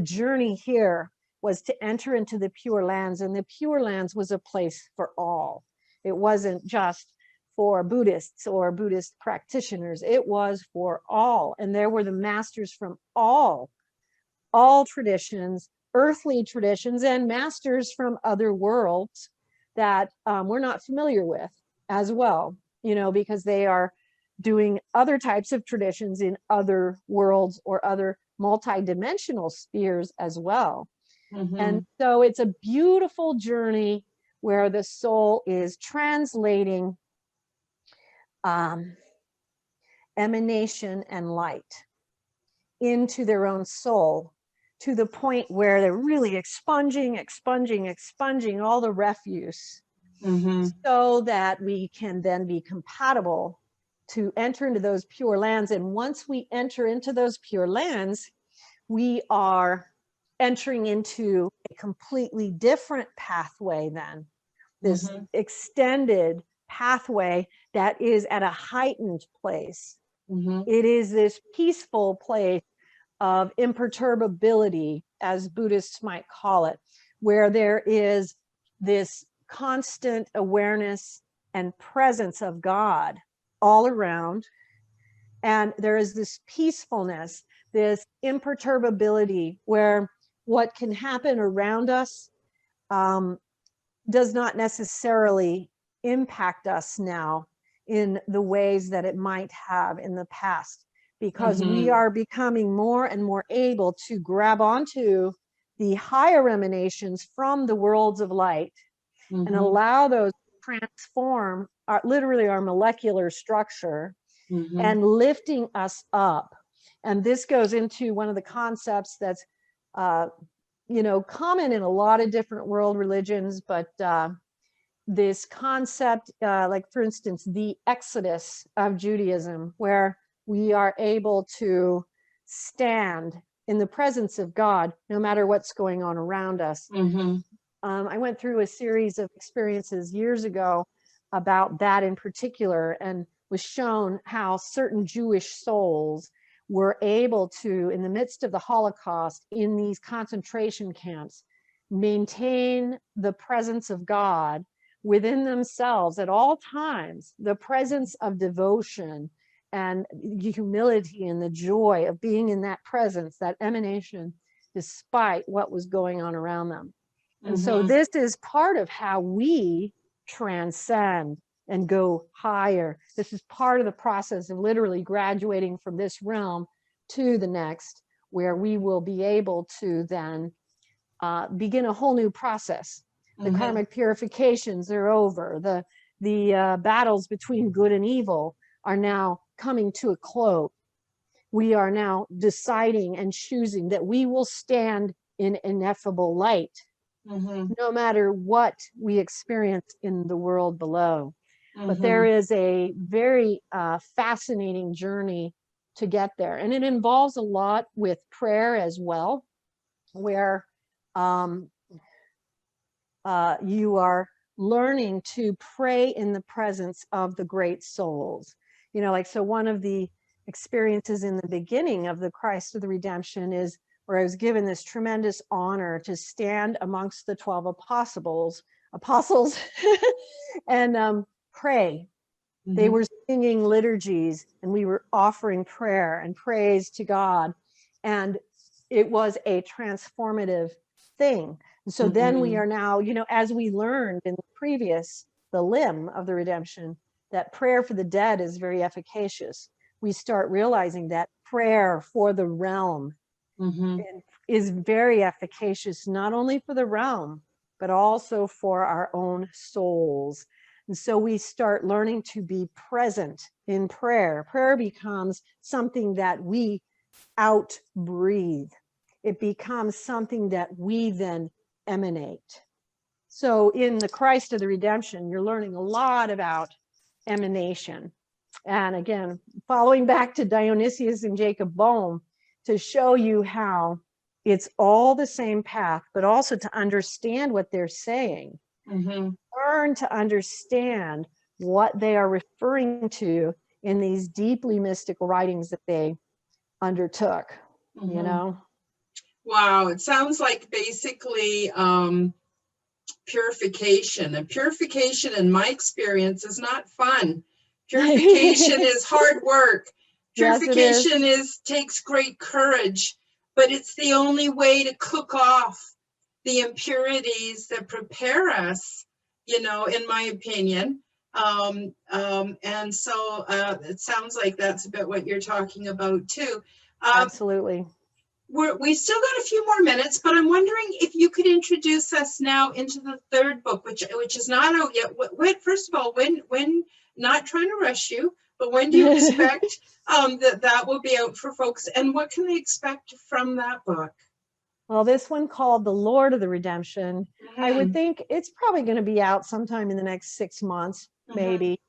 journey here was to enter into the Pure Lands, and the Pure Lands was a place for all. It wasn't just for Buddhists or Buddhist practitioners. It was for all. And there were the masters from all traditions, earthly traditions, and masters from other worlds that we're not familiar with as well, because they are doing other types of traditions in other worlds or other multidimensional spheres as well. And so it's a beautiful journey where the soul is translating emanation and light into their own soul, to the point where they're really expunging all the refuse, so that we can then be compatible to enter into those pure lands. And once we enter into those pure lands, we are entering into a completely different pathway then, this extended pathway that is at a heightened place. It is this peaceful place of imperturbability, as Buddhists might call it, where there is this constant awareness and presence of God all around. And there is this peacefulness, this imperturbability, where what can happen around us does not necessarily impact us now in the ways that it might have in the past, because we are becoming more and more able to grab onto the higher emanations from the worlds of light and allow those to transform literally our molecular structure and lifting us up. And this goes into one of the concepts that's, common in a lot of different world religions, but this concept, like for instance, the Exodus of Judaism, where we are able to stand in the presence of God, no matter what's going on around us. I went through a series of experiences years ago about that in particular, and was shown how certain Jewish souls were able to, in the midst of the Holocaust, in these concentration camps, maintain the presence of God within themselves at all times, the presence of devotion and humility and the joy of being in that presence, that emanation, despite what was going on around them. And so this is part of how we transcend and go higher. This is part of the process of literally graduating from this realm to the next, where we will be able to then begin a whole new process. The karmic purifications are over. The battles between good and evil are now coming to a close. We are now deciding and choosing that we will stand in ineffable light, no matter what we experience in the world below. But there is a very fascinating journey to get there. And it involves a lot with prayer as well, where you are learning to pray in the presence of the great souls. So one of the experiences in the beginning of the Christ of the Redemption is where I was given this tremendous honor to stand amongst the 12 apostles and pray. They were singing liturgies and we were offering prayer and praise to God. And it was a transformative thing. And so then we are now, as we learned in the limb of the redemption, that prayer for the dead is very efficacious. We start realizing that prayer for the realm is very efficacious, not only for the realm, but also for our own souls. And so we start learning to be present in prayer. Prayer becomes something that we out-breathe. It becomes something that we then emanate. So in the Christ of the Redemption, you're learning a lot about emanation. And again, following back to Dionysius and Jacob Boehme, to show you how it's all the same path, but also to understand what they're saying. Learn to understand what they are referring to in these deeply mystical writings that they undertook, Wow, it sounds like basically purification. And purification, in my experience, is not fun. Purification is hard work. Purification takes great courage, but it's the only way to cook off the impurities that prepare us, in my opinion. And so it sounds like that's a bit what you're talking about too. Absolutely. We still got a few more minutes, but I'm wondering if you could introduce us now into the third book, which is not out yet. First of all, when not trying to rush you, but when do you expect that will be out for folks, and what can they expect from that book? Well, this one called The Lord of the Redemption, I would think it's probably going to be out sometime in the next 6 months, maybe.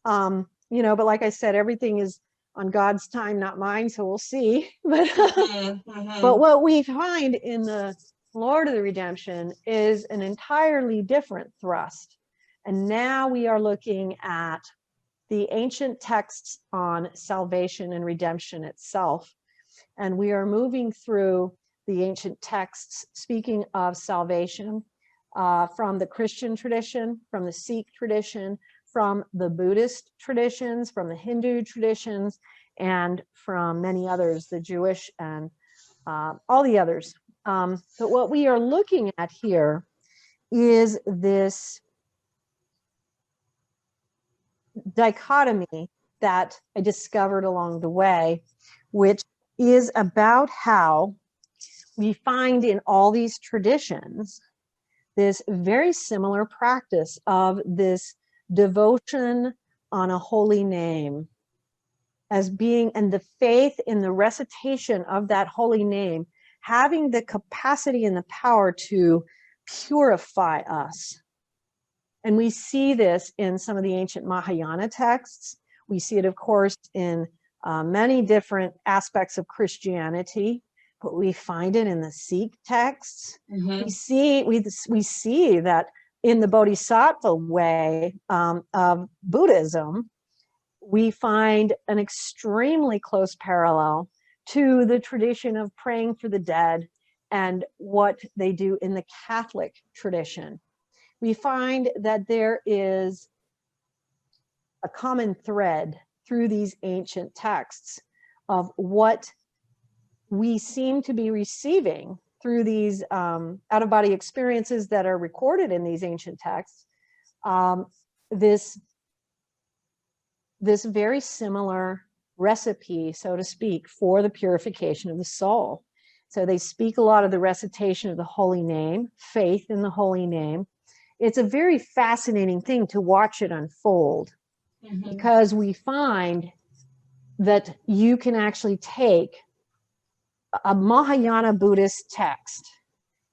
But like I said, everything is on God's time, not mine, so we'll see. But what we find in the Lord of the Redemption is an entirely different thrust. And now we are looking at the ancient texts on salvation and redemption itself. And we are moving through the ancient texts speaking of salvation from the Christian tradition, from the Sikh tradition, from the Buddhist traditions, from the Hindu traditions, and from many others, the Jewish and all the others. But what we are looking at here is this dichotomy that I discovered along the way, which is about how we find in all these traditions this very similar practice of this devotion on a holy name as being, and the faith in the recitation of that holy name having the capacity and the power to purify us. And we see this in some of the ancient Mahayana texts. We see it, of course, in many different aspects of Christianity, but we find it in the Sikh texts. We see that in the Bodhisattva way of Buddhism, we find an extremely close parallel to the tradition of praying for the dead and what they do in the Catholic tradition. We find that there is a common thread through these ancient texts of what we seem to be receiving through these out-of-body experiences that are recorded in these ancient texts, this very similar recipe, so to speak, for the purification of the soul. So they speak a lot of the recitation of the holy name, faith in the holy name. It's a very fascinating thing to watch it unfold, because we find that you can actually take a Mahayana Buddhist text,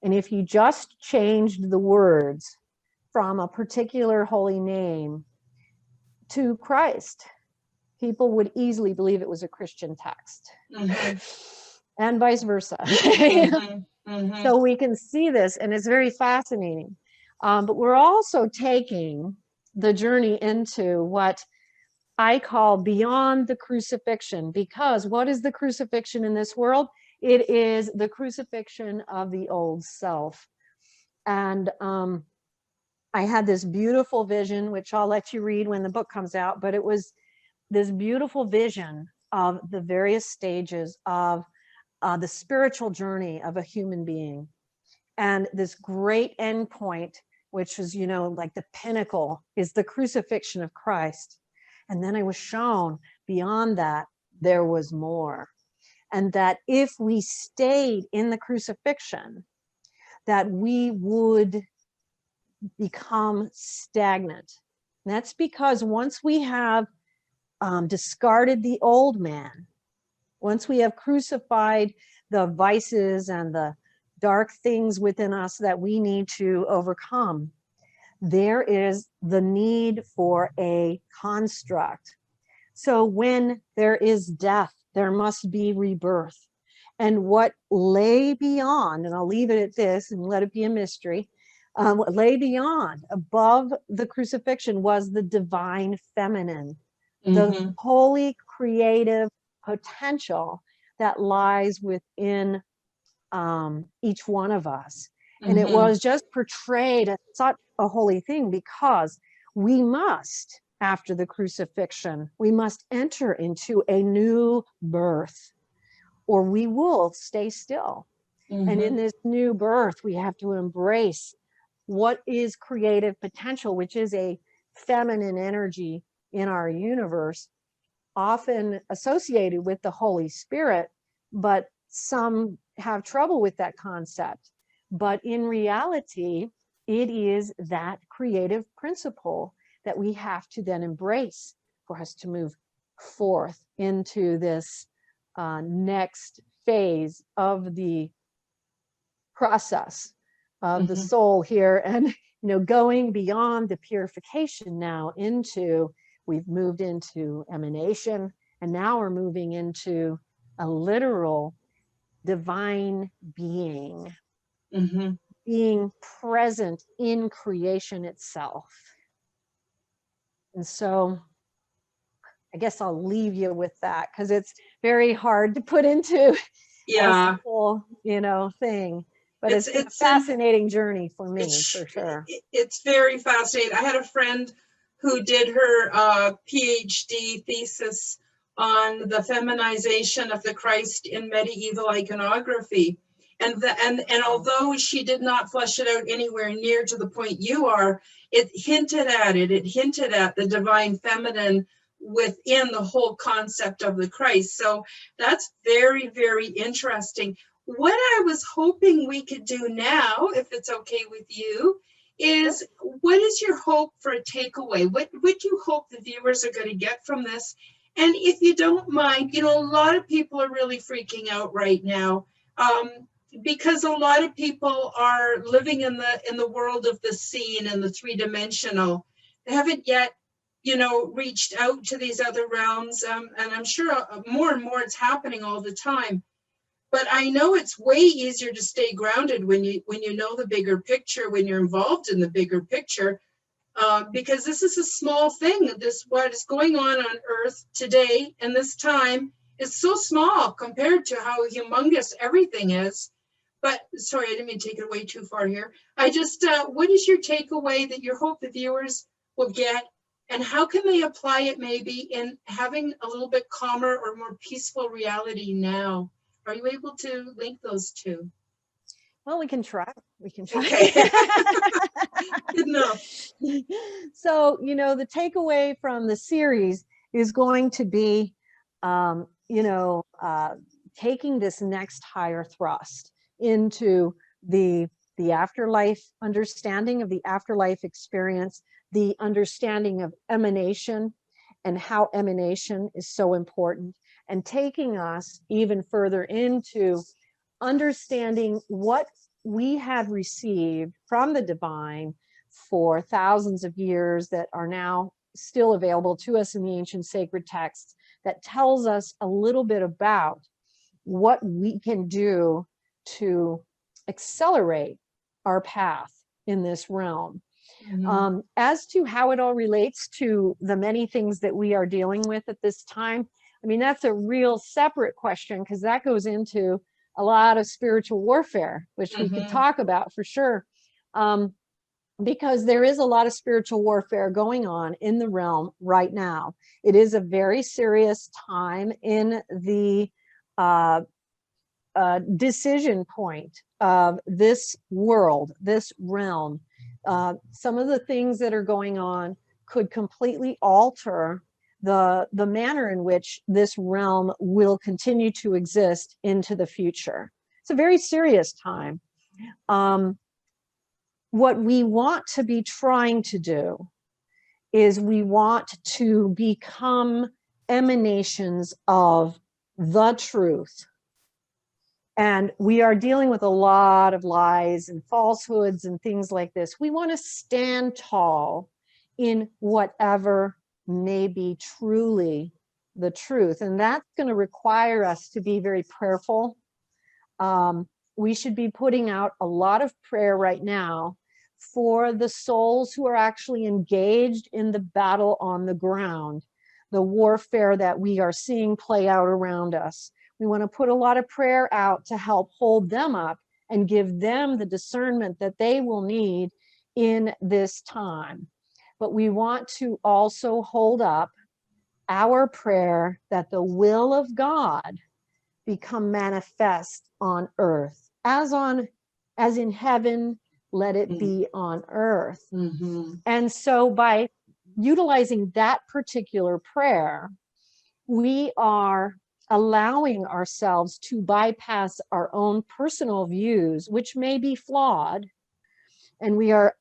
and if you just changed the words from a particular holy name to Christ, people would easily believe it was a Christian text, and vice versa. So we can see this, and it's very fascinating. But we're also taking the journey into what I call beyond the crucifixion, because what is the crucifixion in this world? It is the crucifixion of the old self. And I had this beautiful vision, which I'll let you read when the book comes out, but it was this beautiful vision of the various stages of the spiritual journey of a human being. And this great endpoint, which is, you know, like the pinnacle, is the crucifixion of Christ. And then I was shown beyond that, there was more. And that if we stayed in the crucifixion, that we would become stagnant. And that's because once we have discarded the old man, once we have crucified the vices and the dark things within us that we need to overcome, there is the need for a construct. So when there is death, there must be rebirth. And what lay beyond, and I'll leave it at this and let it be a mystery, what lay beyond, above the crucifixion, was the divine feminine, the holy creative potential that lies within each one of us. And it was just portrayed as such a holy thing, because we must, after the crucifixion, we must enter into a new birth, or we will stay still. And in this new birth, we have to embrace what is creative potential, which is a feminine energy in our universe, often associated with the Holy Spirit, but some have trouble with that concept. But in reality, it is that creative principle that we have to then embrace for us to move forth into this next phase of the process of the soul here. And, you know, going beyond the purification now into, we've moved into emanation, and now we're moving into a literal divine being, being present in creation itself. And so I guess I'll leave you with that, because it's very hard to put into a simple, you know, thing. But it's a fascinating journey for me, for sure. It's very fascinating. I had a friend who did her PhD thesis on the feminization of the Christ in medieval iconography. And although she did not flesh it out anywhere near to the point you are, it hinted at the divine feminine within the whole concept of the Christ. So that's very, very interesting. what I was hoping we could do now, if it's okay with you, is what is your hope for a takeaway? What do you hope the viewers are going to get from this? And if you don't mind, a lot of people are really freaking out right now, because a lot of people are living in the world of the seen and the three-dimensional. They haven't yet, reached out to these other realms, and I'm sure more and more it's happening all the time. But I know it's way easier to stay grounded when you know the bigger picture, when you're involved in the bigger picture, because this is a small thing. What is going on Earth today and this time is so small compared to how humongous everything is. But sorry, I didn't mean to take it way too far here. I just, what is your takeaway that you hope the viewers will get, and how can they apply it maybe in having a little bit calmer or more peaceful reality now? Are you able to link those two? Well, we can try. We can try. Okay. Good enough. So, the takeaway from the series is going to be, taking this next higher thrust into the afterlife, understanding of the afterlife experience, the understanding of emanation and how emanation is so important, and taking us even further into understanding what we have received from the divine for thousands of years that are now still available to us in the ancient sacred texts, that tells us a little bit about what we can do to accelerate our path in this realm. Mm-hmm. As to how it all relates to the many things that we are dealing with at this time, I mean, that's a real separate question, because that goes into a lot of spiritual warfare, which we could talk about for sure. Because there is a lot of spiritual warfare going on in the realm right now. It is a very serious time in the decision point of this world, this realm. Some of the things that are going on could completely alter the manner in which this realm will continue to exist into the future. It's a very serious time. What we want to be trying to do is we want to become emanations of the truth. And we are dealing with a lot of lies and falsehoods and things like this. We want to stand tall in whatever may be truly the truth. And that's going to require us to be very prayerful. We should be putting out a lot of prayer right now for the souls who are actually engaged in the battle on the ground, the warfare that we are seeing play out around us. We want to put a lot of prayer out to help hold them up and give them the discernment that they will need in this time. But we want to also hold up our prayer that the will of God become manifest on earth, as in heaven, let it be on earth. Mm-hmm. And so by utilizing that particular prayer, we are allowing ourselves to bypass our own personal views, which may be flawed, and we are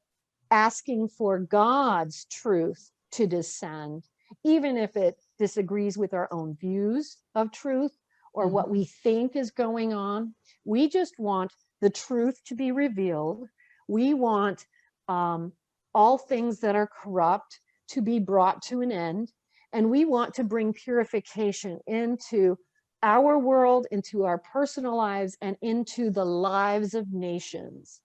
asking for God's truth to descend, even if it disagrees with our own views of truth or what we think is going on. We just want the truth to be revealed. We want all things that are corrupt to be brought to an end. And we want to bring purification into our world, into our personal lives, and into the lives of nations.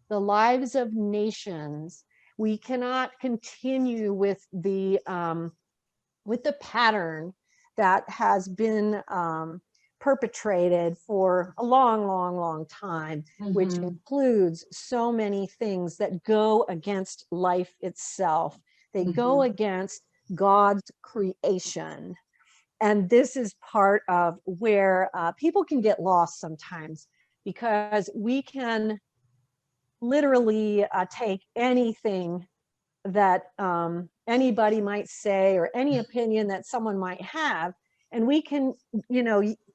The lives of nations. We cannot continue with the pattern that has been perpetrated for a long, long, long time, which includes so many things that go against life itself. They go against God's creation. And this is part of where people can get lost sometimes, because we can literally take anything that anybody might say, or any opinion that someone might have, And we can,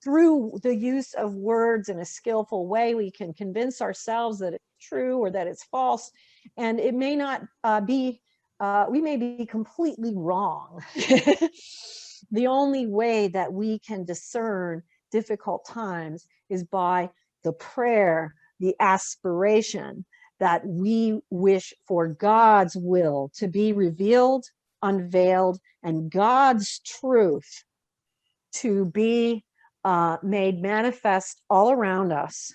through the use of words in a skillful way, we can convince ourselves that it's true or that it's false. And it may not be, we may be completely wrong. The only way that we can discern difficult times is by the prayer, the aspiration that we wish for God's will to be revealed, unveiled, and God's truth to be made manifest all around us.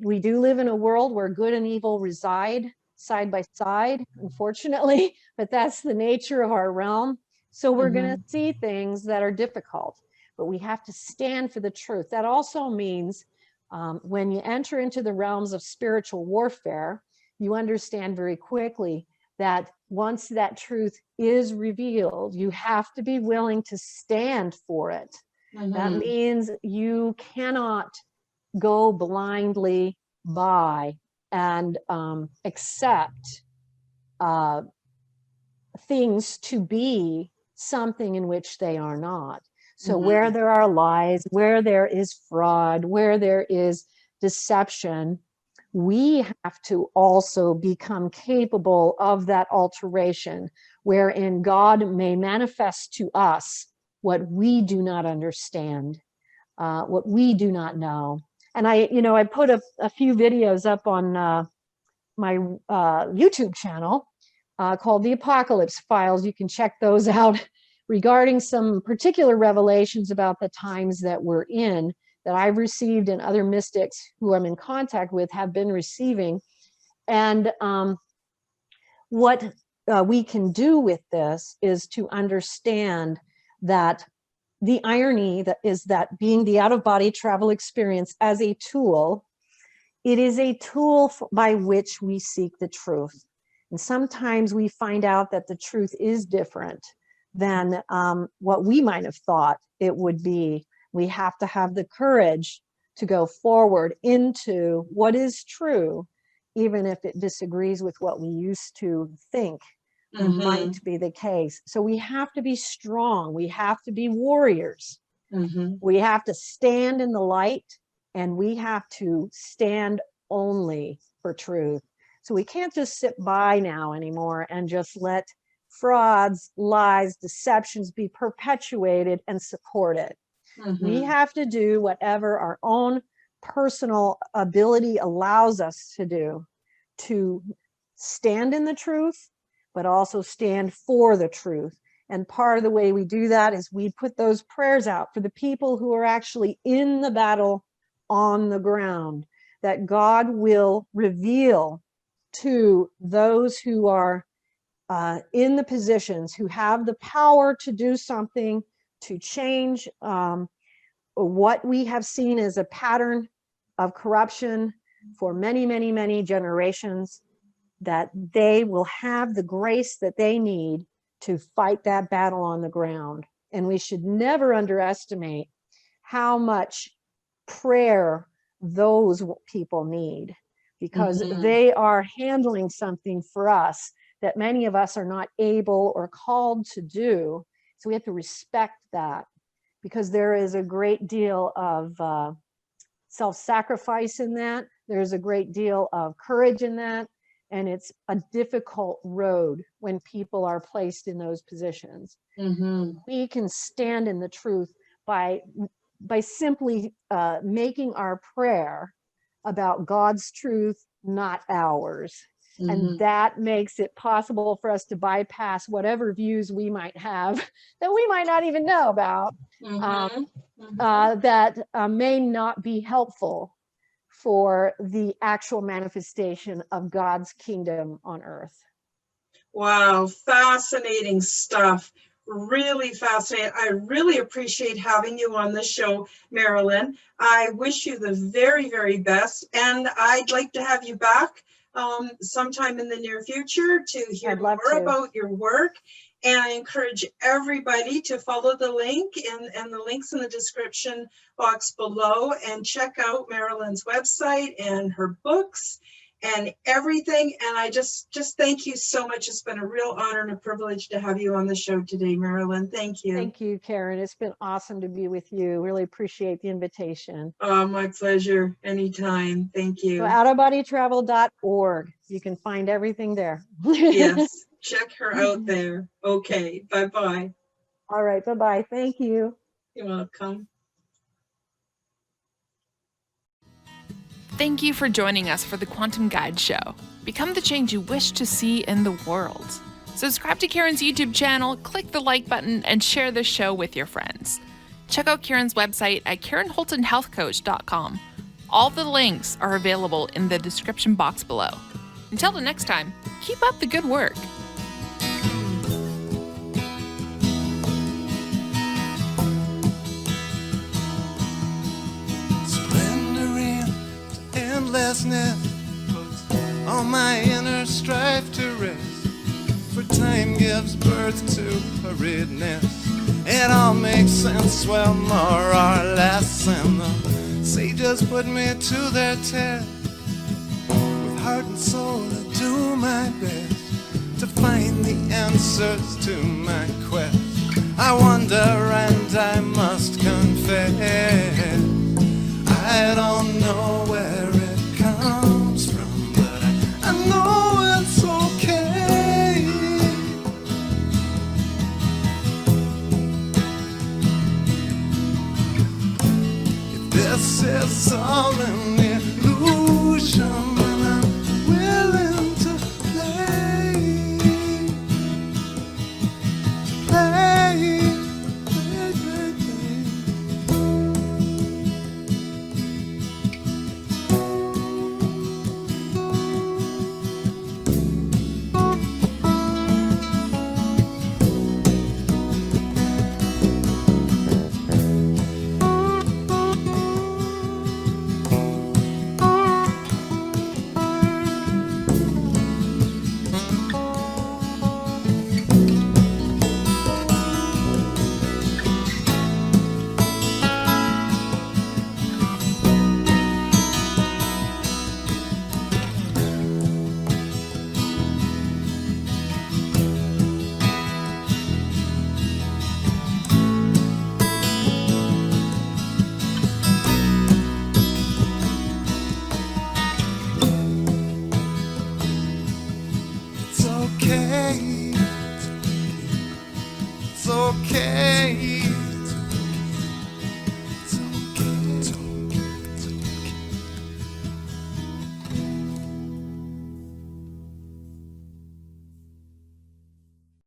We do live in a world where good and evil reside side by side, unfortunately, but that's the nature of our realm. So we're going to see things that are difficult, but we have to stand for the truth. That also means when you enter into the realms of spiritual warfare, you understand very quickly that once that truth is revealed, you have to be willing to stand for it. That means you cannot go blindly by and accept things to be something in which they are not. So where there are lies, where there is fraud, where there is deception, we have to also become capable of that alteration, wherein God may manifest to us what we do not understand, what we do not know. And I put a few videos up on my YouTube channel called The Apocalypse Files. You can check those out regarding some particular revelations about the times that we're in, that I've received and other mystics who I'm in contact with have been receiving. And what we can do with this is to understand that the irony that is that being the out-of-body travel experience as a tool, it is a tool by which we seek the truth. And sometimes we find out that the truth is different than what we might have thought it would be. We have to have the courage to go forward into what is true, even if it disagrees with what we used to think might be the case. So we have to be strong. We have to be warriors. We have to stand in the light, and we have to stand only for truth. So we can't just sit by now anymore and just let frauds, lies, deceptions be perpetuated and supported. We have to do whatever our own personal ability allows us to do to stand in the truth, but also stand for the truth. And part of the way we do that is we put those prayers out for the people who are actually in the battle on the ground, that God will reveal to those who are in the positions, who have the power to do something, to change what we have seen as a pattern of corruption for many, many, many generations, that they will have the grace that they need to fight that battle on the ground. And we should never underestimate how much prayer those people need, because they are handling something for us that many of us are not able or called to do. So we have to respect that, because there is a great deal of self-sacrifice in that. There's a great deal of courage in that. And it's a difficult road when people are placed in those positions. We can stand in the truth by simply making our prayer about God's truth, not ours. And that makes it possible for us to bypass whatever views we might have that we might not even know about, that may not be helpful for the actual manifestation of God's kingdom on earth. Wow, fascinating stuff. Really fascinating. I really appreciate having you on the show, Marilynn. I wish you the very, very best. And I'd like to have you back sometime in the near future to hear more about your work. And I encourage everybody to follow the link and the links in the description box below, and check out Marilynn's website and her books. and everything. And I just thank you so much. It's been a real honor and a privilege to have you on the show today, Marilynn. Thank you. Thank you, Karen. It's been awesome to be with you. Really appreciate the invitation. Oh, my pleasure. Anytime. Thank you. So outofbodytravel.org. You can find everything there. Yes. Check her out there. Okay. Bye-bye. All right. Bye-bye. Thank you. You're welcome. Thank you for joining us for the Quantum Guide Show. Become the change you wish to see in the world. Subscribe to Karen's YouTube channel, click the like button, and share this show with your friends. Check out Karen's website at KarenHoltonHealthCoach.com. All the links are available in the description box below. Until the next time, keep up the good work. Splendor and endlessness puts all my inner strife to rest. For time gives birth to hurriedness. It all makes sense, well, more or less. And the sages put me to their test. With heart and soul, I do my best to find the answers to my quest. I wonder and I must confess, I don't know where it comes from, but I know it's okay. If this is all an illusion, then I'm willing to play, play, play, play, play. It's okay. It's okay.